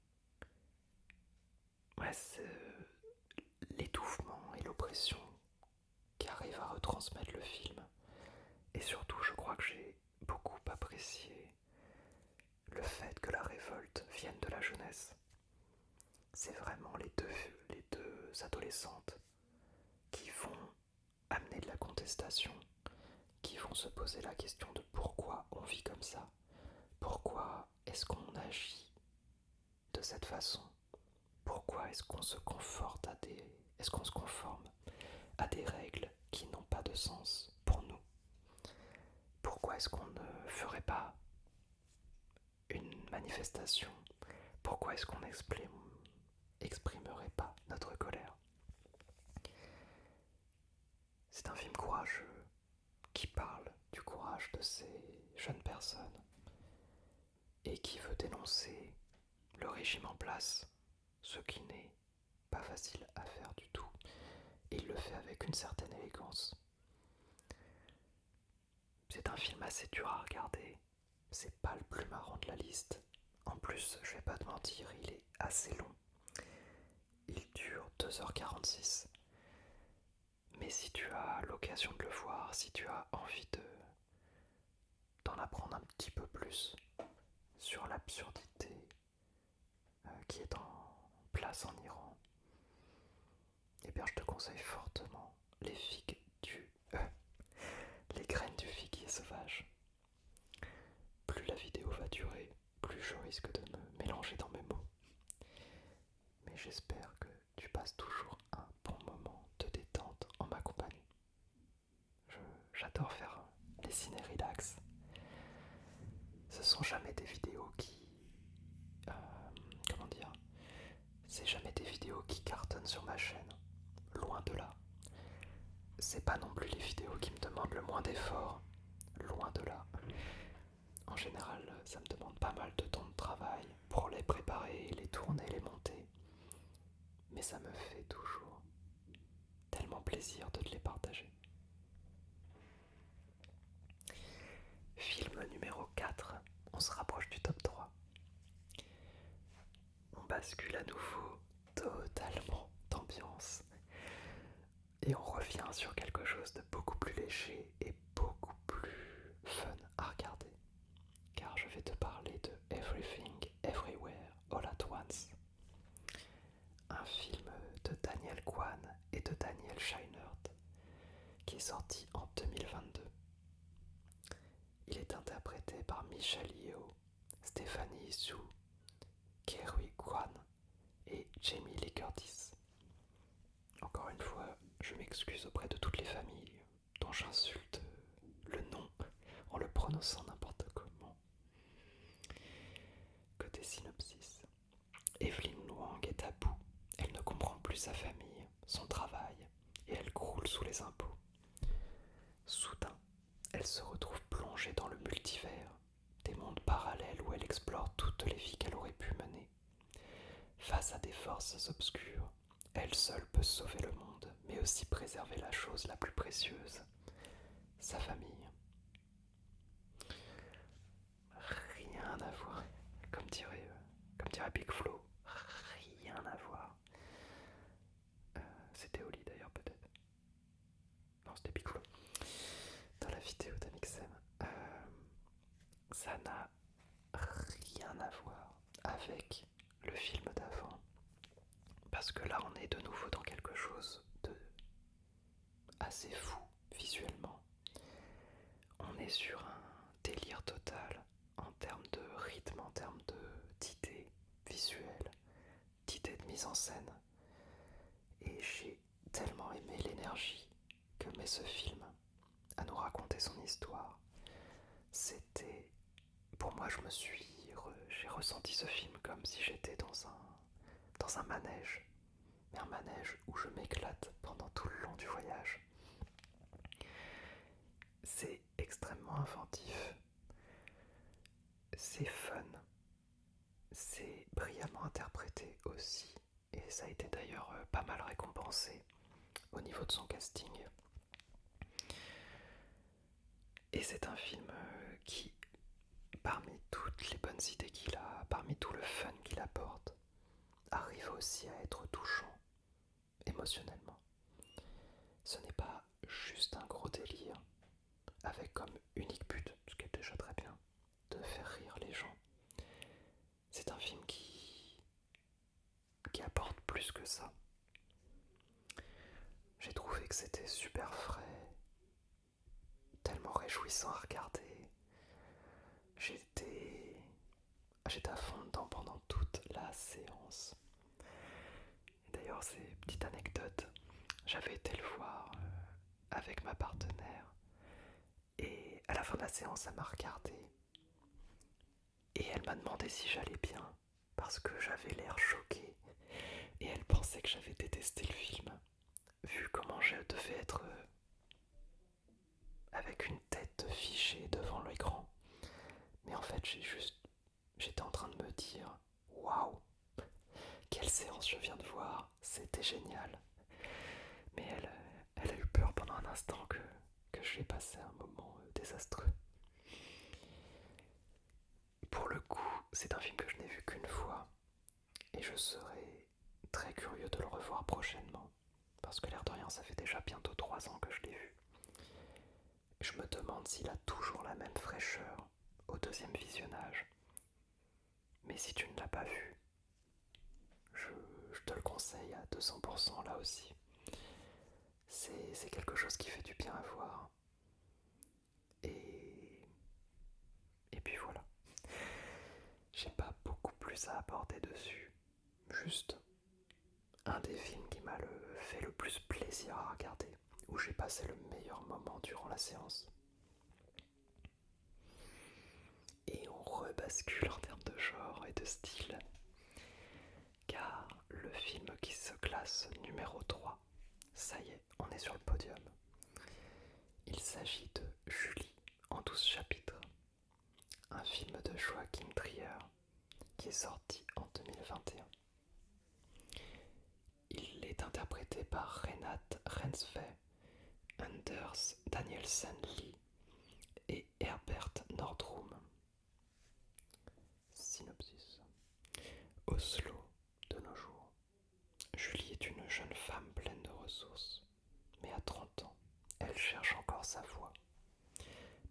Speaker 1: l'étouffement et l'oppression qu'arrive à retransmettre le film. Et surtout, je crois que j'ai beaucoup apprécié le fait que la révolte vienne de la jeunesse. C'est vraiment les deux adolescentes qui vont amener de la contestation, qui vont se poser la question de pourquoi on vit comme ça, pourquoi est-ce qu'on agit de cette façon, pourquoi est-ce qu'on se conforme à des règles qui n'ont pas de sens pour nous, pourquoi est-ce qu'on ne ferait pas une manifestation, pourquoi est-ce qu'on n'exprimerait pas notre colère. C'est un film courageux qui parle du courage de ces jeunes personnes et qui veut dénoncer le régime en place, ce qui n'est pas facile à faire du tout. Et il le fait avec une certaine élégance. C'est un film assez dur à regarder, c'est pas le plus marrant de la liste. En plus, je vais pas te mentir, il est assez long. Il dure 2h46. Mais si tu as l'occasion de le voir, si tu as envie d'en apprendre un petit peu plus sur l'absurdité qui est en place en Iran, eh bien je te conseille fortement les graines du figuier sauvage. Plus la vidéo va durer, plus je risque de me mélanger dans mes mots. Mais j'espère que tu passes toujours un bon moment de détente en ma compagnie. J'adore faire les ciné-relax. Ce sont jamais des vidéos comment dire, c'est jamais des vidéos qui cartonnent sur ma chaîne. Loin de là. C'est pas non plus les vidéos qui me demandent le moins d'efforts. Loin de là. En général, ça me demande pas mal de temps de travail pour les préparer, les tourner, les monter. Mais ça me fait toujours tellement plaisir de te les partager. Film numéro 4, on se rapproche du top 3. On bascule à nouveau totalement d'ambiance. Et on revient sur quelque chose de beaucoup plus léger et beaucoup plus fun à regarder. Car je vais te parler de Everything, Everywhere, All at Once. Un film de Daniel Kwan et de Daniel Scheinert qui est sorti en 2022. Il est interprété par Michelle Yeoh, Stephanie Hsu, Kerry Kwan et Jamie Lee Curtis. Encore une fois, je m'excuse auprès de toutes les familles dont j'insulte le nom en le prononçant n'importe comment. Côté synopsis, Evelyn Wang est à bout. Elle ne comprend plus sa famille, son travail, et elle croule sous les impôts. Soudain, elle se retrouve plongée dans le multivers, des mondes parallèles où elle explore toutes les vies qu'elle aurait pu mener. Face à des forces obscures, elle seule peut sauver le monde, mais aussi préserver la chose la plus précieuse, sa famille. Rien à voir, comme dirait Big Flo, rien à voir. C'était Oli d'ailleurs peut-être. Non, c'était Big Flo. Dans la vidéo d'Amixem, ça n'a rien à voir avec le film d'avant. Parce que là, on est de nouveau dans quelque chose de assez fou visuellement. On est sur un délire total en termes de rythme, en termes d'idées visuelles, d'idées de mise en scène. Et j'ai tellement aimé l'énergie que met ce film à nous raconter son histoire. C'était... Pour moi, j'ai ressenti ce film comme si j'étais dans un manège. Mais un manège où je m'éclate pendant tout le long du voyage. C'est extrêmement inventif. C'est fun. C'est brillamment interprété aussi. Et ça a été d'ailleurs pas mal récompensé au niveau de son casting. Et c'est un film qui, parmi toutes les bonnes idées qu'il a, parmi tout le fun qu'il apporte, arrive aussi à être touchant émotionnellement. Ce n'est pas juste un gros délire avec comme unique but, ce qui est déjà très bien, de faire rire les gens. C'est un film qui apporte plus que ça. J'ai trouvé que c'était super frais, tellement réjouissant à regarder. J'étais à fond dedans pendant toute la séance. D'ailleurs, c'est une petite anecdote, j'avais été le voir avec ma partenaire et à la fin de la séance, elle m'a regardé et elle m'a demandé si j'allais bien parce que j'avais l'air choqué et elle pensait que j'avais détesté le film vu comment je devais être avec une tête fichée devant l'écran. Mais en fait, j'étais en train de me dire waouh, quelle séance je viens de voir, c'était génial. Mais elle a eu peur pendant un instant que j'ai passé un moment désastreux. Pour le coup, c'est un film que je n'ai vu qu'une fois et je serais très curieux de le revoir prochainement parce que l'air de rien, ça fait déjà bientôt 3 ans que je l'ai vu. Je me demande s'il a toujours la même fraîcheur au deuxième visionnage. Mais si tu ne l'as pas vu, je te le conseille à 200% là aussi. C'est quelque chose qui fait du bien à voir. Et puis voilà. J'ai pas beaucoup plus à apporter dessus. Juste un des films qui m'a fait le plus plaisir à regarder, où j'ai passé le meilleur moment durant la séance. Et on rebascule en termes de genre et de style, car le film qui se classe numéro 3, ça y est, on est sur le podium. Il s'agit de Julie en 12 chapitres, un film de Joachim Trier qui est sorti en 2021. Il est interprété par Renate Reinsve, Anders Danielsen Lee et Herbert Nordrum. Synopsis. Oslo, de nos jours. Julie est une jeune femme pleine de ressources, mais à 30 ans, elle cherche encore sa voie.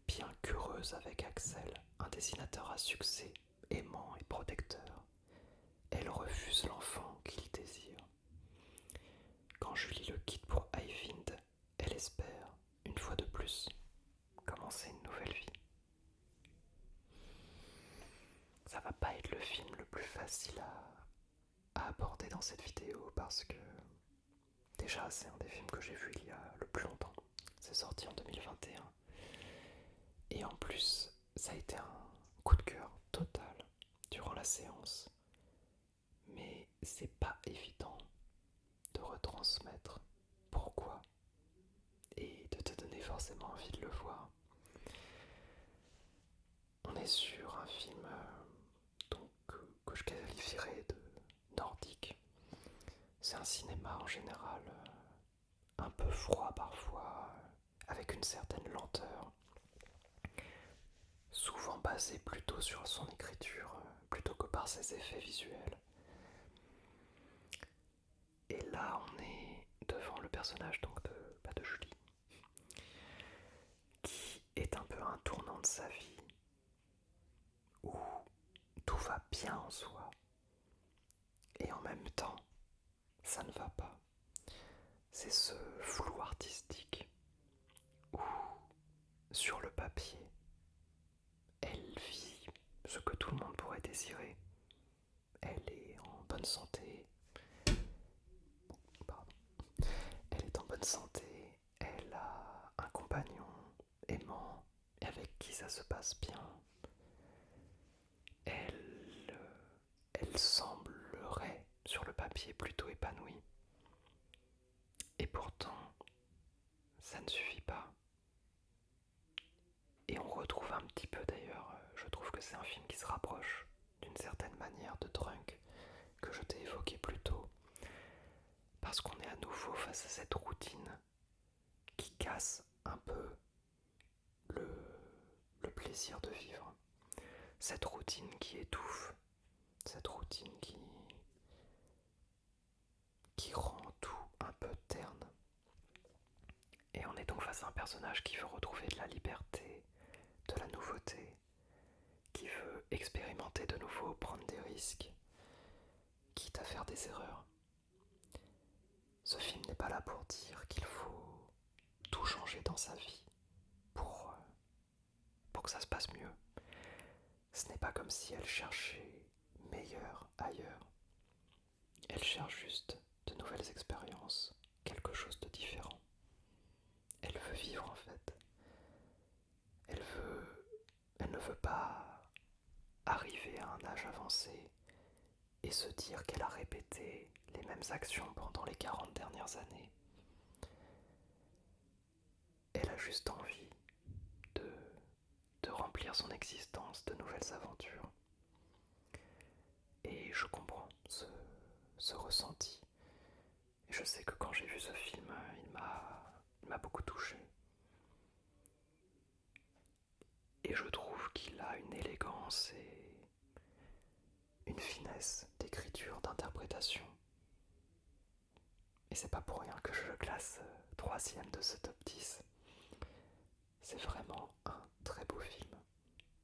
Speaker 1: Bien qu'heureuse avec Axel, un dessinateur à succès, aimant et protecteur, elle refuse l'enfant qu'il désire. Quand Julie le quitte pour Eivind, elle espère, une fois de plus, commencer une nouvelle vie. Ça va pas être le film le plus facile à aborder dans cette vidéo parce que déjà, c'est un des films que j'ai vu il y a le plus longtemps. C'est sorti en 2021. Et en plus, ça a été un coup de cœur total durant la séance. Mais c'est pas évident de retransmettre pourquoi et de te donner forcément envie de le voir. On est sur un film que je qualifierais de nordique. C'est un cinéma en général un peu froid parfois, avec une certaine lenteur, souvent basé plutôt sur son écriture plutôt que par ses effets visuels. Et là, on est devant le personnage donc de Julie, qui est un peu un tournant de sa vie, où tout va bien en soi, et en même temps, ça ne va pas. C'est ce flou artistique où, sur le papier, elle vit ce que tout le monde pourrait désirer. Elle est en bonne santé. Pardon. Elle est en bonne santé. Elle a un compagnon aimant et avec qui ça se passe bien. Elle semblerait, sur le papier, plutôt épanouie. Et pourtant, ça ne suffit pas. Et on retrouve un petit peu d'ailleurs, je trouve que c'est un film qui se rapproche d'une certaine manière de Drunk que je t'ai évoqué plus tôt, parce qu'on est à nouveau face à cette routine qui casse un peu le, le plaisir de vivre, cette routine qui étouffe, cette routine qui rend tout un peu terne. Et on est donc face à un personnage qui veut retrouver de la liberté, de la nouveauté, qui veut expérimenter de nouveau, prendre des risques, quitte à faire des erreurs. Ce film n'est pas là pour dire qu'il faut tout changer dans sa vie pour que ça se passe mieux. Ce n'est pas comme si elle cherchait meilleur ailleurs. Elle cherche juste de nouvelles expériences, quelque chose de différent. Elle veut vivre en fait. Elle ne veut pas arriver à un âge avancé et se dire qu'elle a répété les mêmes actions pendant les 40 dernières années. Elle a juste envie de remplir son existence de nouvelles aventures. Et je comprends ce ressenti. Et je sais que quand j'ai vu ce film, il m'a beaucoup touché. Et je trouve qu'il a une élégance et une finesse d'écriture, d'interprétation. Et c'est pas pour rien que je le classe troisième de ce top 10. C'est vraiment un très beau film,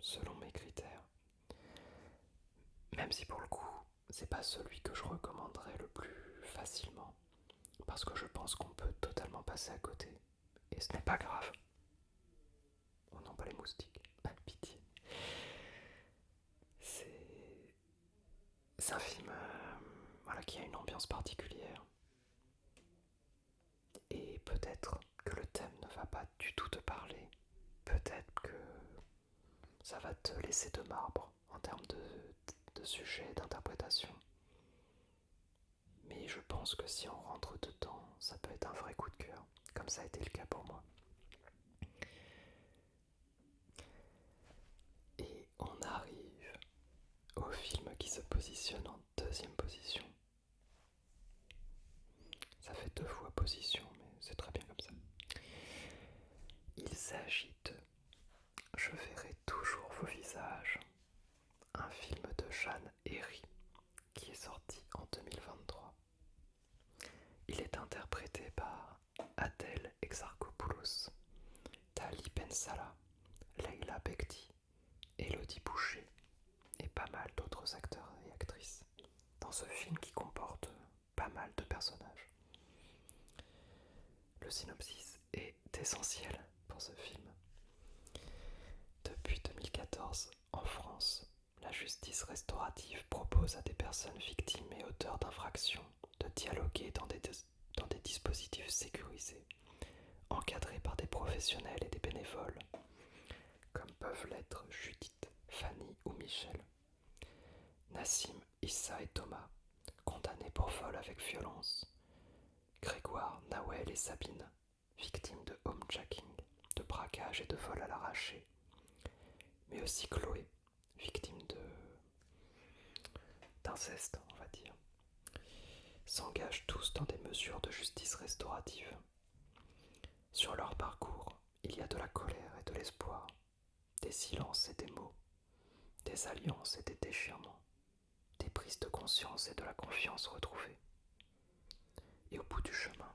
Speaker 1: selon mes critères. Même si pour le coup, c'est pas celui que je recommanderais le plus facilement. Parce que je pense qu'on peut totalement passer à côté. Et ce n'est pas grave. Oh non, pas les moustiques. Pitié. C'est un film voilà, qui a une ambiance particulière. Et peut-être que le thème ne va pas du tout te parler. Peut-être que ça va te laisser de marbre en termes de sujet, d'interprétation. Mais je pense que si on rentre dedans, ça peut être un vrai coup de cœur, comme ça a été le cas pour moi. Et on arrive au film qui se positionne en deuxième position. Ça fait 2 fois position, mais c'est très bien comme ça. Il s'agit de Je verrai toujours vos visages, un film de Jeanne Herry qui est sorti en 2023. Il est interprété par Adèle Exarchopoulos, Dali Ben Salah, Leila Bekti, Élodie Boucher et pas mal d'autres acteurs et actrices dans ce film qui comporte pas mal de personnages. Le synopsis est essentiel pour ce film. Depuis 2014, en France, la justice restaurative propose à des personnes victimes et auteurs d'infractions de dialoguer dans des dispositifs sécurisés, encadrés par des professionnels et des bénévoles, comme peuvent l'être Judith, Fanny ou Michel. Nassim, Issa et Thomas, condamnés pour vol avec violence. Grégoire, Nawel et Sabine, victimes de homejacking, de braquage et de vol à l'arraché. Mais aussi Chloé, victime d'inceste, on va dire, s'engagent tous dans des mesures de justice restaurative. Sur leur parcours, il y a de la colère et de l'espoir, des silences et des mots, des alliances et des déchirements, des prises de conscience et de la confiance retrouvée. Et au bout du chemin,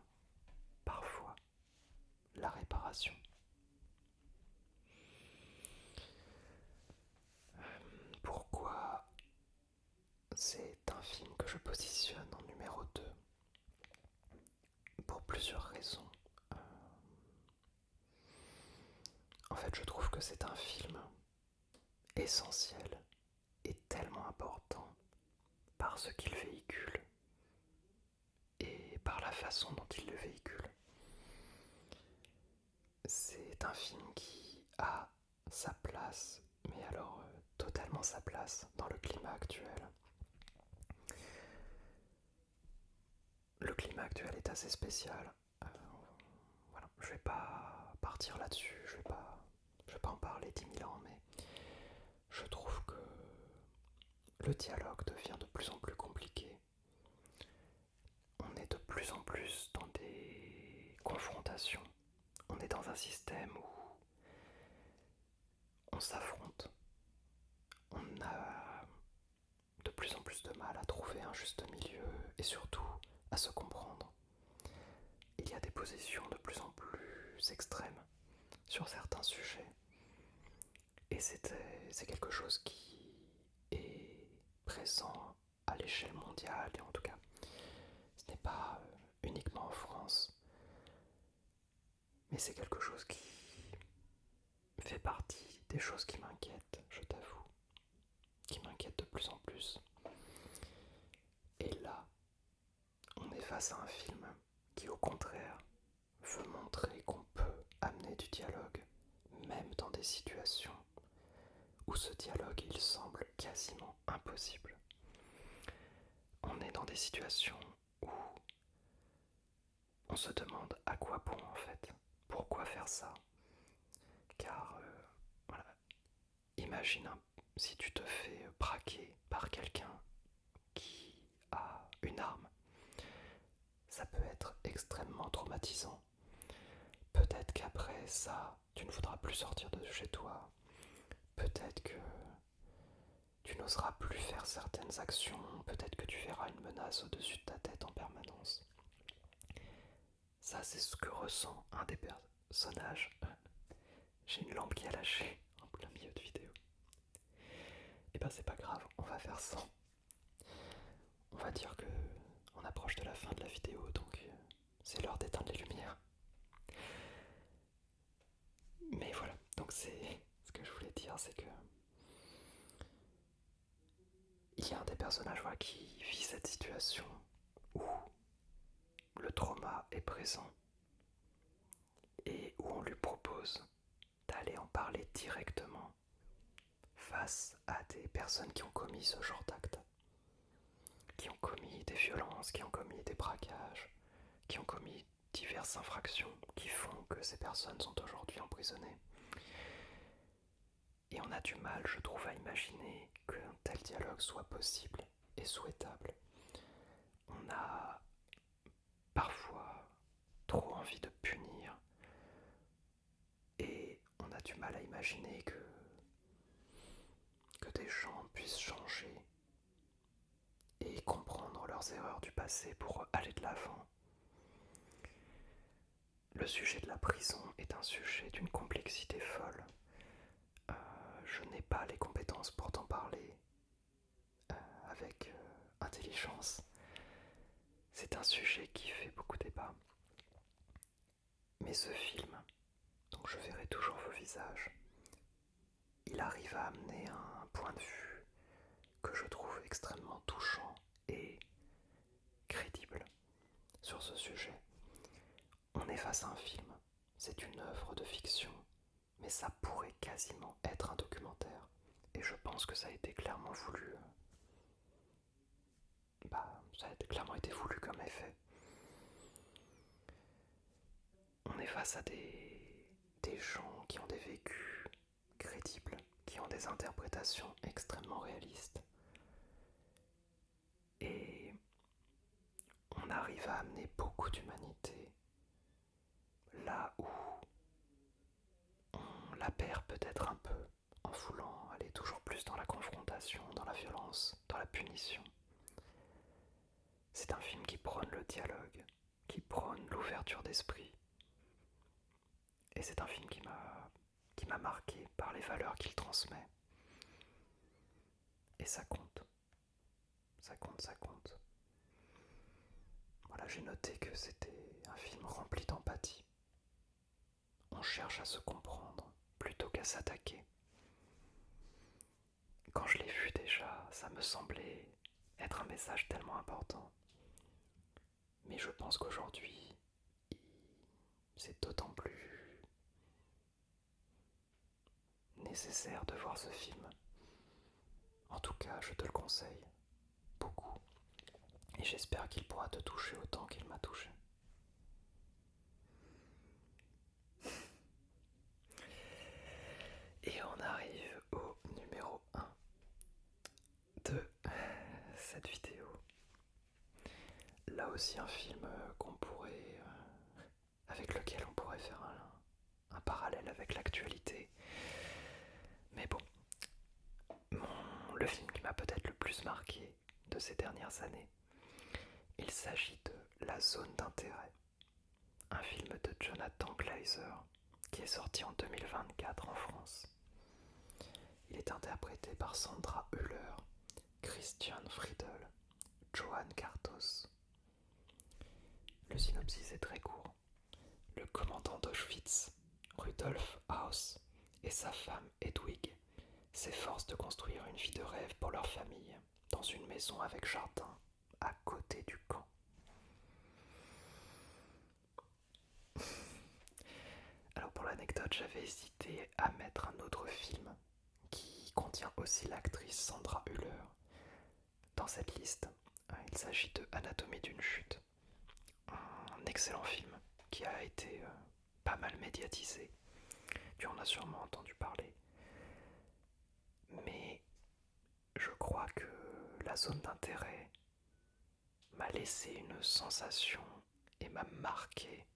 Speaker 1: parfois, la réparation. Pourquoi c'est un film que je positionne en numéro 2? Pour plusieurs raisons. En fait, je trouve que c'est un film essentiel et tellement important par ce qu'il véhicule et par la façon dont il le véhicule. C'est un film qui a sa place, mais alors totalement sa place dans le climat actuel. Le climat actuel est assez spécial. Voilà, je vais pas partir là-dessus, je vais pas en parler 10 000 ans, mais je trouve que le dialogue devient de plus en plus compliqué. On est de plus en plus dans des confrontations. On est dans un système où on s'affronte. On a de plus en plus de mal à trouver un juste milieu et surtout à se comprendre. Il y a des positions de plus en plus extrêmes sur certains sujets. Et c'est quelque chose qui est présent à l'échelle mondiale, et en tout cas, ce n'est pas uniquement en France, mais c'est quelque chose qui fait partie des choses qui m'inquiètent, je t'avoue, qui m'inquiètent de plus en plus. Et là, on est face à un film qui, au contraire, veut montrer qu'on peut amener du dialogue, même dans des situations où ce dialogue, il semble quasiment impossible. On est dans des situations où on se demande à quoi bon en fait, pourquoi faire ça. Car, voilà, imagine si tu te fais braquer par quelqu'un qui a une arme. Ça peut être extrêmement traumatisant. Peut-être qu'après ça, tu ne voudras plus sortir de chez toi. Peut-être que tu n'oseras plus faire certaines actions. Peut-être que tu verras une menace au-dessus de ta tête en permanence. Ça, c'est ce que ressent un des personnages. J'ai une lampe qui a lâché en plein milieu de vidéo. Et ben c'est pas grave, on va faire sans. On va dire que on approche de la fin de la vidéo, donc c'est l'heure d'éteindre les lumières. Mais voilà, donc c'est ce que je voulais dire, c'est que il y a un des personnages qui vit cette situation où le trauma est présent et où on lui propose d'aller en parler directement face à des personnes qui ont commis ce genre d'acte, qui ont commis des violences, qui ont commis des braquages, qui ont commis diverses infractions qui font que ces personnes sont aujourd'hui emprisonnées. Et on a du mal, je trouve, à imaginer qu'un tel dialogue soit possible et souhaitable. On a parfois trop envie de punir et on a du mal à imaginer que des gens puissent changer et comprendre leurs erreurs du passé pour aller de l'avant. Le sujet de la prison est un sujet d'une complexité folle. Je n'ai pas les compétences pour t'en parler avec intelligence. C'est un sujet qui fait beaucoup débat. Mais ce film, donc je verrai toujours vos visages, il arrive à amener un point de vue que je trouve extrêmement touchant et crédible sur ce sujet. est face à un film, c'est une œuvre de fiction, mais ça pourrait quasiment être un documentaire. Et je pense que ça a été clairement voulu. Ça a clairement été voulu comme effet. On est face à des gens qui ont des vécus crédibles, qui ont des interprétations extrêmement réalistes. Et on arrive à amener beaucoup d'humanité là où on la perd peut-être un peu en voulant aller toujours plus dans la confrontation, dans la violence, dans la punition. C'est un film qui prône le dialogue, qui prône l'ouverture d'esprit. Et c'est un film qui m'a marqué par les valeurs qu'il transmet. Et ça compte. Ça compte, ça compte. Voilà, j'ai noté que c'était un film rempli d'empathie. On cherche à se comprendre plutôt qu'à s'attaquer. Quand je l'ai vu déjà, ça me semblait être un message tellement important. Mais je pense qu'aujourd'hui, c'est d'autant plus nécessaire de voir ce film. En tout cas, je te le conseille beaucoup. Et j'espère qu'il pourra te toucher autant qu'il m'a touché. Et on arrive au numéro 1 de cette vidéo. Là aussi un film avec lequel on pourrait faire un parallèle avec l'actualité. Mais bon, le film qui m'a peut-être le plus marqué de ces dernières années, il s'agit de La Zone d'intérêt, un film de Jonathan Glazer qui est sorti en 2024 en France. Il est interprété par Sandra Hüller, Christian Friedel, Johan Kartos. Le synopsis est très court. Le commandant d'Auschwitz, Rudolf Haus, et sa femme Hedwig s'efforcent de construire une vie de rêve pour leur famille dans une maison avec jardin à côté du camp. Alors pour l'anecdote, j'avais hésité à mettre un autre film qui contient aussi l'actrice Sandra Hüller dans cette liste. Il s'agit de Anatomie d'une chute, un excellent film qui a été pas mal médiatisé. Tu en as sûrement entendu parler. Mais je crois que La Zone d'intérêt m'a laissé une sensation et m'a marqué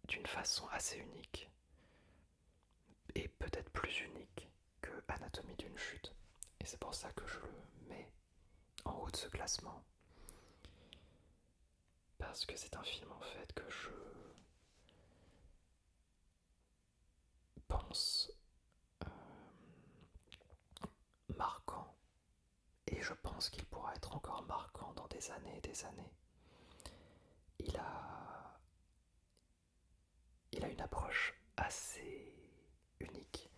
Speaker 1: d'une façon assez unique. Et peut-être plus unique que Anatomie d'une chute. Et c'est pour ça que je le mets en haut de ce classement. Parce que c'est un film en fait que je pense marquant. Et je pense qu'il pourra être encore marquant dans des années et des années. Il a une approche assez unique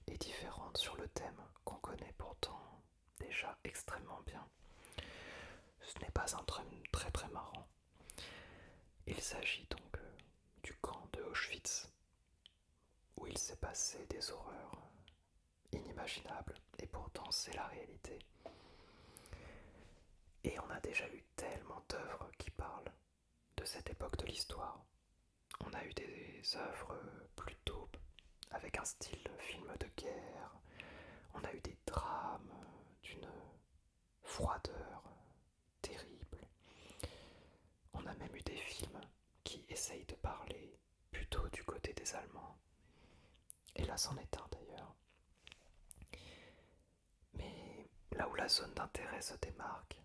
Speaker 1: et différente sur le thème qu'on connaît pourtant déjà extrêmement bien. Ce n'est pas un très très marrant. Il s'agit donc du camp de Auschwitz, où il s'est passé des horreurs inimaginables, et pourtant c'est la réalité. Et on a déjà eu tellement d'œuvres qui parlent de cette époque de l'histoire. On a eu des œuvres plutôt avec un style film de guerre, on a eu des drames d'une froideur terrible, on a même eu des films qui essayent de parler plutôt du côté des Allemands, et là c'en est un d'ailleurs. Mais là où La Zone d'intérêt se démarque,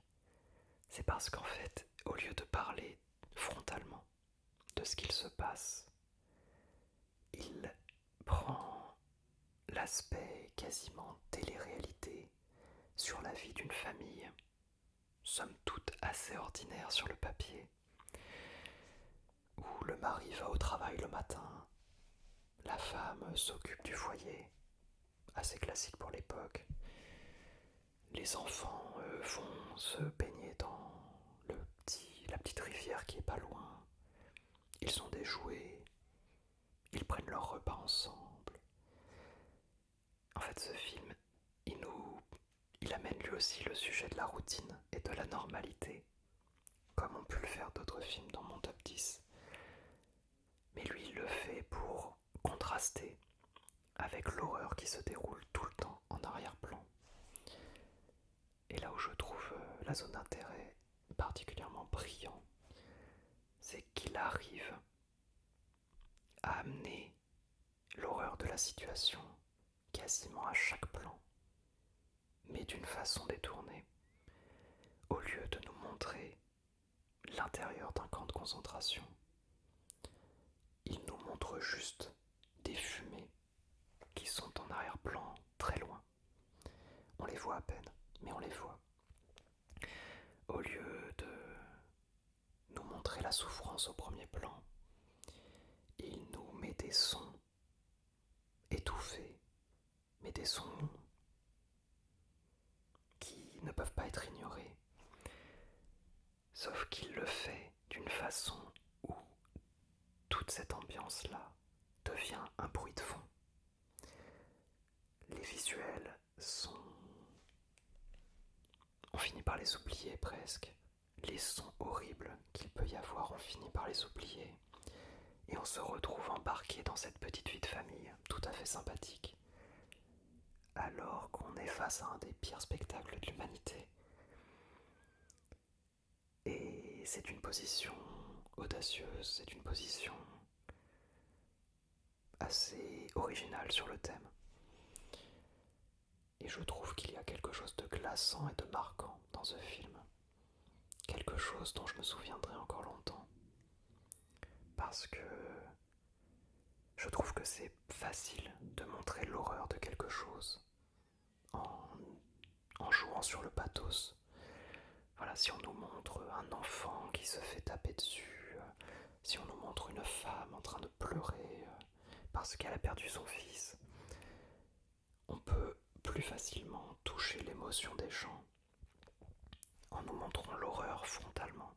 Speaker 1: c'est parce qu'en fait, au lieu de parler frontalement de ce qu'il se passe, il prend l'aspect quasiment télé-réalité sur la vie d'une famille, somme toute assez ordinaire sur le papier, où le mari va au travail le matin, la femme s'occupe du foyer, assez classique pour l'époque, les enfants vont se baigner dans la petite rivière qui est pas loin, ils ont des jouets, ils prennent leur repas ensemble. En fait, ce film, il amène lui aussi le sujet de la routine et de la normalité, comme ont pu le faire d'autres films dans mon top 10. Mais lui, il le fait pour contraster avec l'horreur qui se déroule tout le temps en arrière-plan. Et là où je trouve la zone d'intérêt particulièrement brillant, c'est qu'il arrive à amener l'horreur de la situation quasiment à chaque plan, mais d'une façon détournée. Au lieu de nous montrer l'intérieur d'un camp de concentration, il nous montre juste des fumées qui sont en arrière-plan très loin. On les voit à peine, mais on les voit. Au lieu de nous montrer la souffrance au premier plan, il nous met des sons étouffés, mais des sons qui ne peuvent pas être ignorés. Sauf qu'il le fait d'une façon où toute cette ambiance-là devient un bruit de fond. Les visuels sont... On finit par les oublier presque. Les sons horribles qu'il peut y avoir, on finit par les oublier. Et on se retrouve embarqué dans cette petite vie de famille, tout à fait sympathique. Alors qu'on est face à un des pires spectacles de l'humanité. Et c'est une position audacieuse, c'est une position assez originale sur le thème. Et je trouve qu'il y a quelque chose de glaçant et de marquant dans ce film. Quelque chose dont je me souviendrai encore longtemps. Parce que je trouve que c'est facile de montrer l'horreur de quelque chose en jouant sur le pathos. Voilà, si on nous montre un enfant qui se fait taper dessus, si on nous montre une femme en train de pleurer parce qu'elle a perdu son fils, on peut plus facilement toucher l'émotion des gens en nous montrant l'horreur frontalement.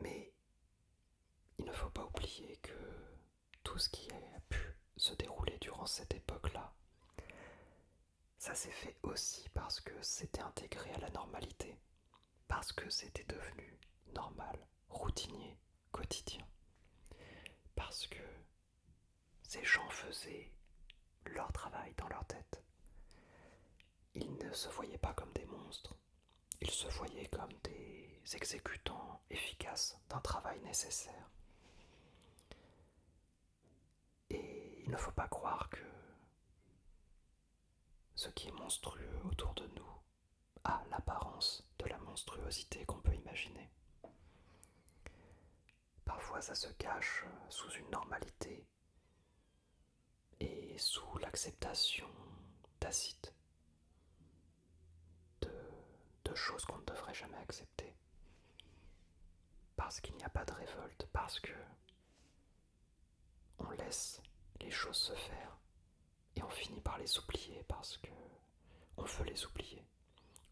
Speaker 1: Mais il ne faut pas oublier que tout ce qui a pu se dérouler durant cette époque-là, ça s'est fait aussi parce que c'était intégré à la normalité, parce que c'était devenu normal, routinier, quotidien, parce que ces gens faisaient leur travail dans leur tête. Ils ne se voyaient pas comme des monstres, ils se voyaient comme des exécutants efficaces d'un travail nécessaire. Et il ne faut pas croire que ce qui est monstrueux autour de nous a l'apparence de la monstruosité qu'on peut imaginer. Parfois ça se cache sous une normalité et sous l'acceptation tacite de choses qu'on ne devrait jamais accepter. Parce qu'il n'y a pas de révolte, parce que on laisse les choses se faire et on finit par les oublier parce que on veut les oublier.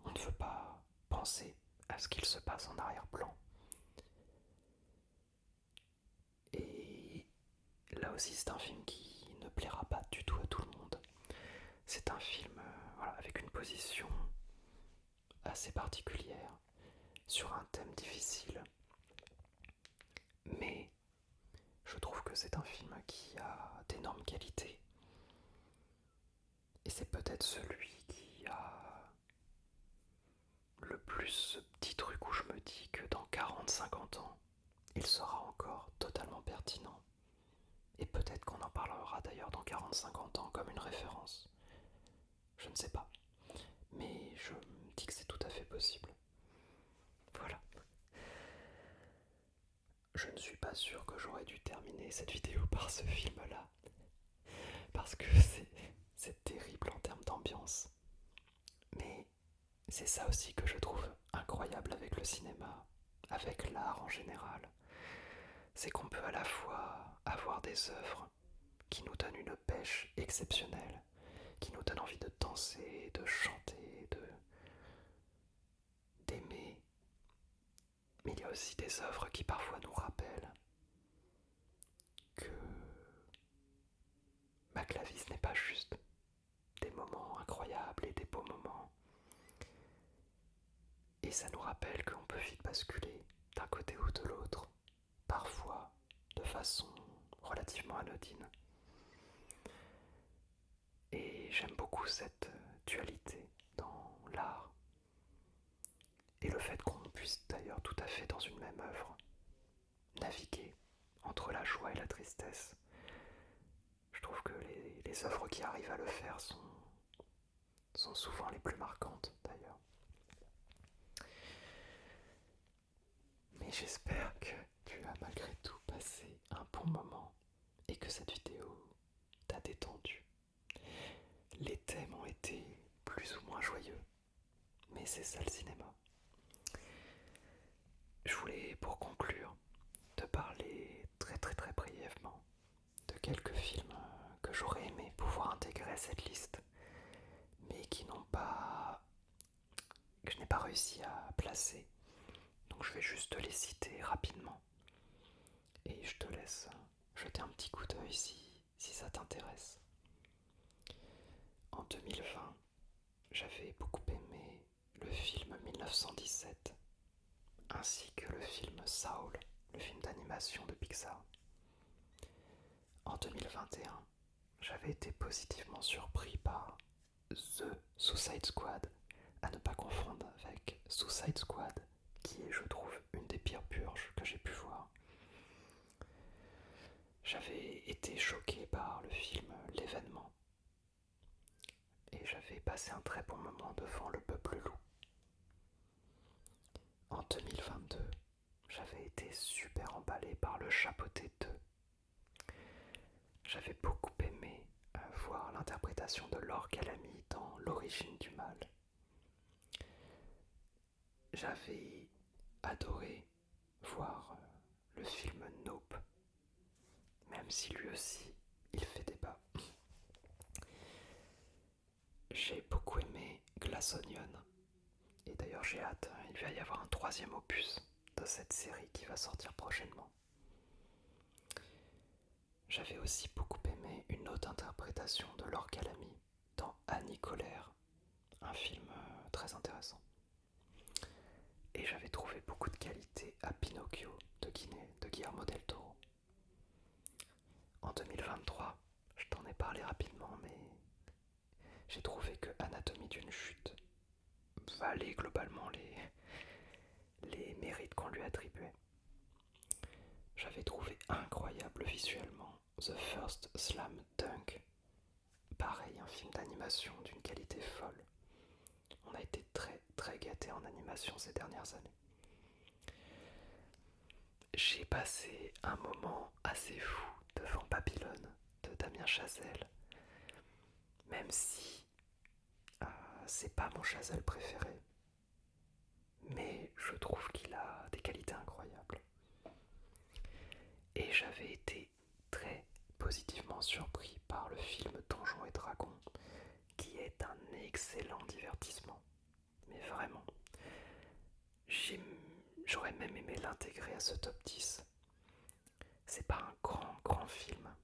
Speaker 1: On ne veut pas penser à ce qu'il se passe en arrière-plan. Et là aussi c'est un film qui ne plaira pas du tout à tout le monde. C'est un film avec une position assez particulière sur un thème difficile. Mais je trouve que c'est un film qui a d'énormes qualités. Et c'est peut-être celui qui a le plus ce petit truc où je me dis que dans 40-50 ans, il sera encore totalement pertinent. Et peut-être qu'on en parlera d'ailleurs dans 40-50 ans comme une référence. Je ne sais pas. Mais je me dis que c'est tout à fait possible. Voilà. Je ne suis pas sûr que j'aurais dû terminer cette vidéo par ce film-là. Parce que c'est terrible en termes d'ambiance. Mais c'est ça aussi que je trouve incroyable avec le cinéma, avec l'art en général. C'est qu'on peut à la fois avoir des œuvres qui nous donnent une pêche exceptionnelle, qui nous donnent envie de danser, de chanter, d'aimer, Mais il y a aussi des œuvres qui parfois nous rappellent que, que la vie ce n'est pas juste des moments incroyables et des beaux moments. Et ça nous rappelle qu'on peut vite basculer d'un côté ou de l'autre, parfois de façon relativement anodine. Et j'aime beaucoup cette dualité dans l'art. Et le fait qu'on puisse d'ailleurs tout à fait dans une même œuvre naviguer entre la joie et la tristesse. Je trouve que les œuvres qui arrivent à le faire sont souvent les plus marquantes d'ailleurs. Mais j'espère que tu as malgré tout passé un bon moment et que cette vidéo t'a détendu. Les thèmes ont été plus ou moins joyeux, mais c'est ça le cinéma. Je voulais pour conclure te parler très brièvement de quelques films que j'aurais aimé pouvoir intégrer à cette liste, mais que je n'ai pas réussi à placer. Donc je vais juste te les citer rapidement et je te laisse jeter un petit coup d'œil si ça t'intéresse. En 2020, j'avais beaucoup aimé le film 1917 ainsi que le film Saul, le film d'animation de Pixar. En 2021, j'avais été positivement surpris par The Suicide Squad, à ne pas confondre avec Suicide Squad, qui est, je trouve, une des pires purges que j'ai pu voir. J'avais été choqué par le film L'événement, et j'avais passé un très bon moment devant Le Peuple Loup. En 2022, j'avais été super emballé par Le Chapeauté 2. J'avais beaucoup aimé voir l'interprétation de Laure Calamy dans L'Origine du mal. J'avais adoré voir le film Nope, même si lui aussi il fait débat. J'ai beaucoup aimé Glass Onion, et d'ailleurs j'ai hâte, il va y avoir un troisième opus de cette série qui va sortir prochainement. J'avais aussi beaucoup aimé une autre interprétation de Laure Calamy dans Annie Colère, un film très intéressant. Et j'avais trouvé beaucoup de qualité à Pinocchio de Guillermo del Toro. En 2023, je t'en ai parlé rapidement, mais j'ai trouvé que Anatomie d'une chute valait globalement les mérites qu'on lui attribuait. J'avais trouvé incroyable visuellement The First Slam Dunk. Pareil, un film d'animation d'une qualité folle. On a été très gâtés en animation ces dernières années. J'ai passé un moment assez fou devant Babylone de Damien Chazelle, même si c'est pas mon Chazelle préféré, mais je trouve qu'il a des qualités incroyables. Et j'avais été très positivement surpris par le film Donjons et Dragons, qui est un excellent divertissement. Mais vraiment, j'aurais même aimé l'intégrer à ce top 10. C'est pas un grand film,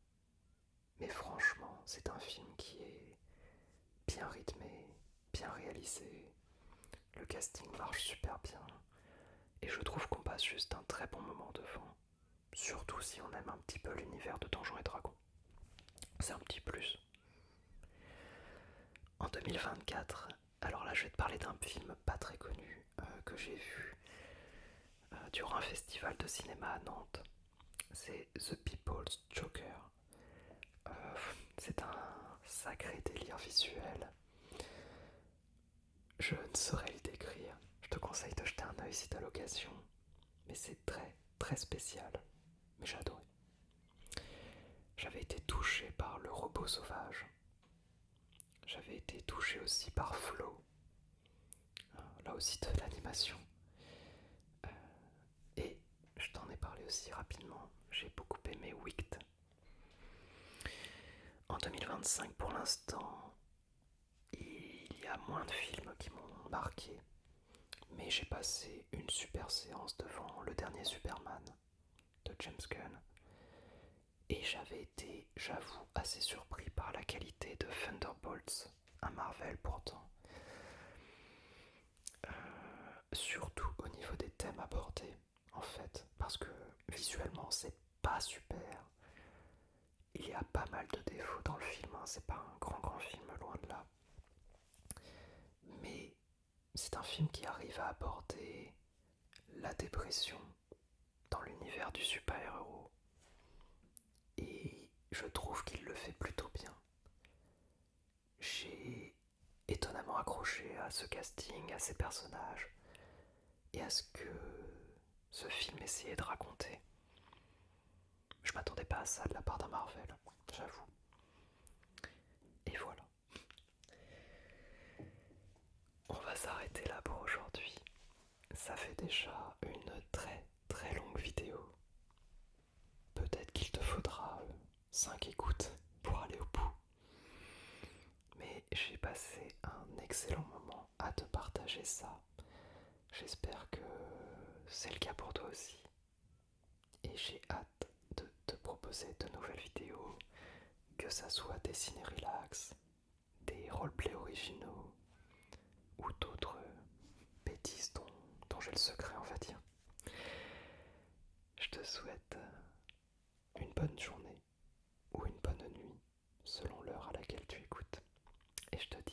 Speaker 1: mais franchement, c'est un film qui est bien rythmé, bien réalisé. Le casting marche super bien. Et je trouve qu'on passe juste un très bon moment devant. Surtout si on aime un petit peu l'univers de Donjons et Dragons. C'est un petit plus. En 2024, alors là je vais te parler d'un film pas très connu que j'ai vu durant un festival de cinéma à Nantes. C'est The People's Joker. C'est un sacré délire visuel. Je ne saurais le décrire. Je te conseille de jeter un œil si tu as l'occasion. Mais c'est très spécial. Mais j'ai adoré. J'avais été touché par Le Robot Sauvage. J'avais été touché aussi par Flow. Là aussi de l'animation. Et je t'en ai parlé aussi rapidement. J'ai beaucoup aimé Wicked. En 2025, pour l'instant, il y a moins de films qui m'ont marqué. Mais j'ai passé une super séance devant le dernier Superman de James Gunn. Et j'avais été, j'avoue, assez surpris par la qualité de Thunderbolts, un Marvel pourtant. Surtout au niveau des thèmes abordés, en fait, parce que visuellement c'est pas super. Il y a pas mal de défauts dans le film, hein. C'est pas un grand film, loin de là. Mais c'est un film qui arrive à aborder la dépression dans l'univers du super-héros. Et je trouve qu'il le fait plutôt bien. J'ai étonnamment accroché à ce casting, à ces personnages et à ce que ce film essayait de raconter. Je m'attendais pas à ça de la part d'un Marvel, j'avoue. Et voilà. On va s'arrêter là pour aujourd'hui. Ça fait déjà une très longue vidéo. Peut-être qu'il te faudra 5 écoutes pour aller au bout. Mais j'ai passé un excellent moment à te partager ça. J'espère que c'est le cas pour toi aussi. Et j'ai hâte de te proposer de nouvelles vidéos, que ça soit des ciné-relax, des roleplays originaux ou d'autres bêtises dont j'ai le secret, on va dire. Je te souhaite une bonne journée ou une bonne nuit selon l'heure à laquelle tu écoutes. Et je te dis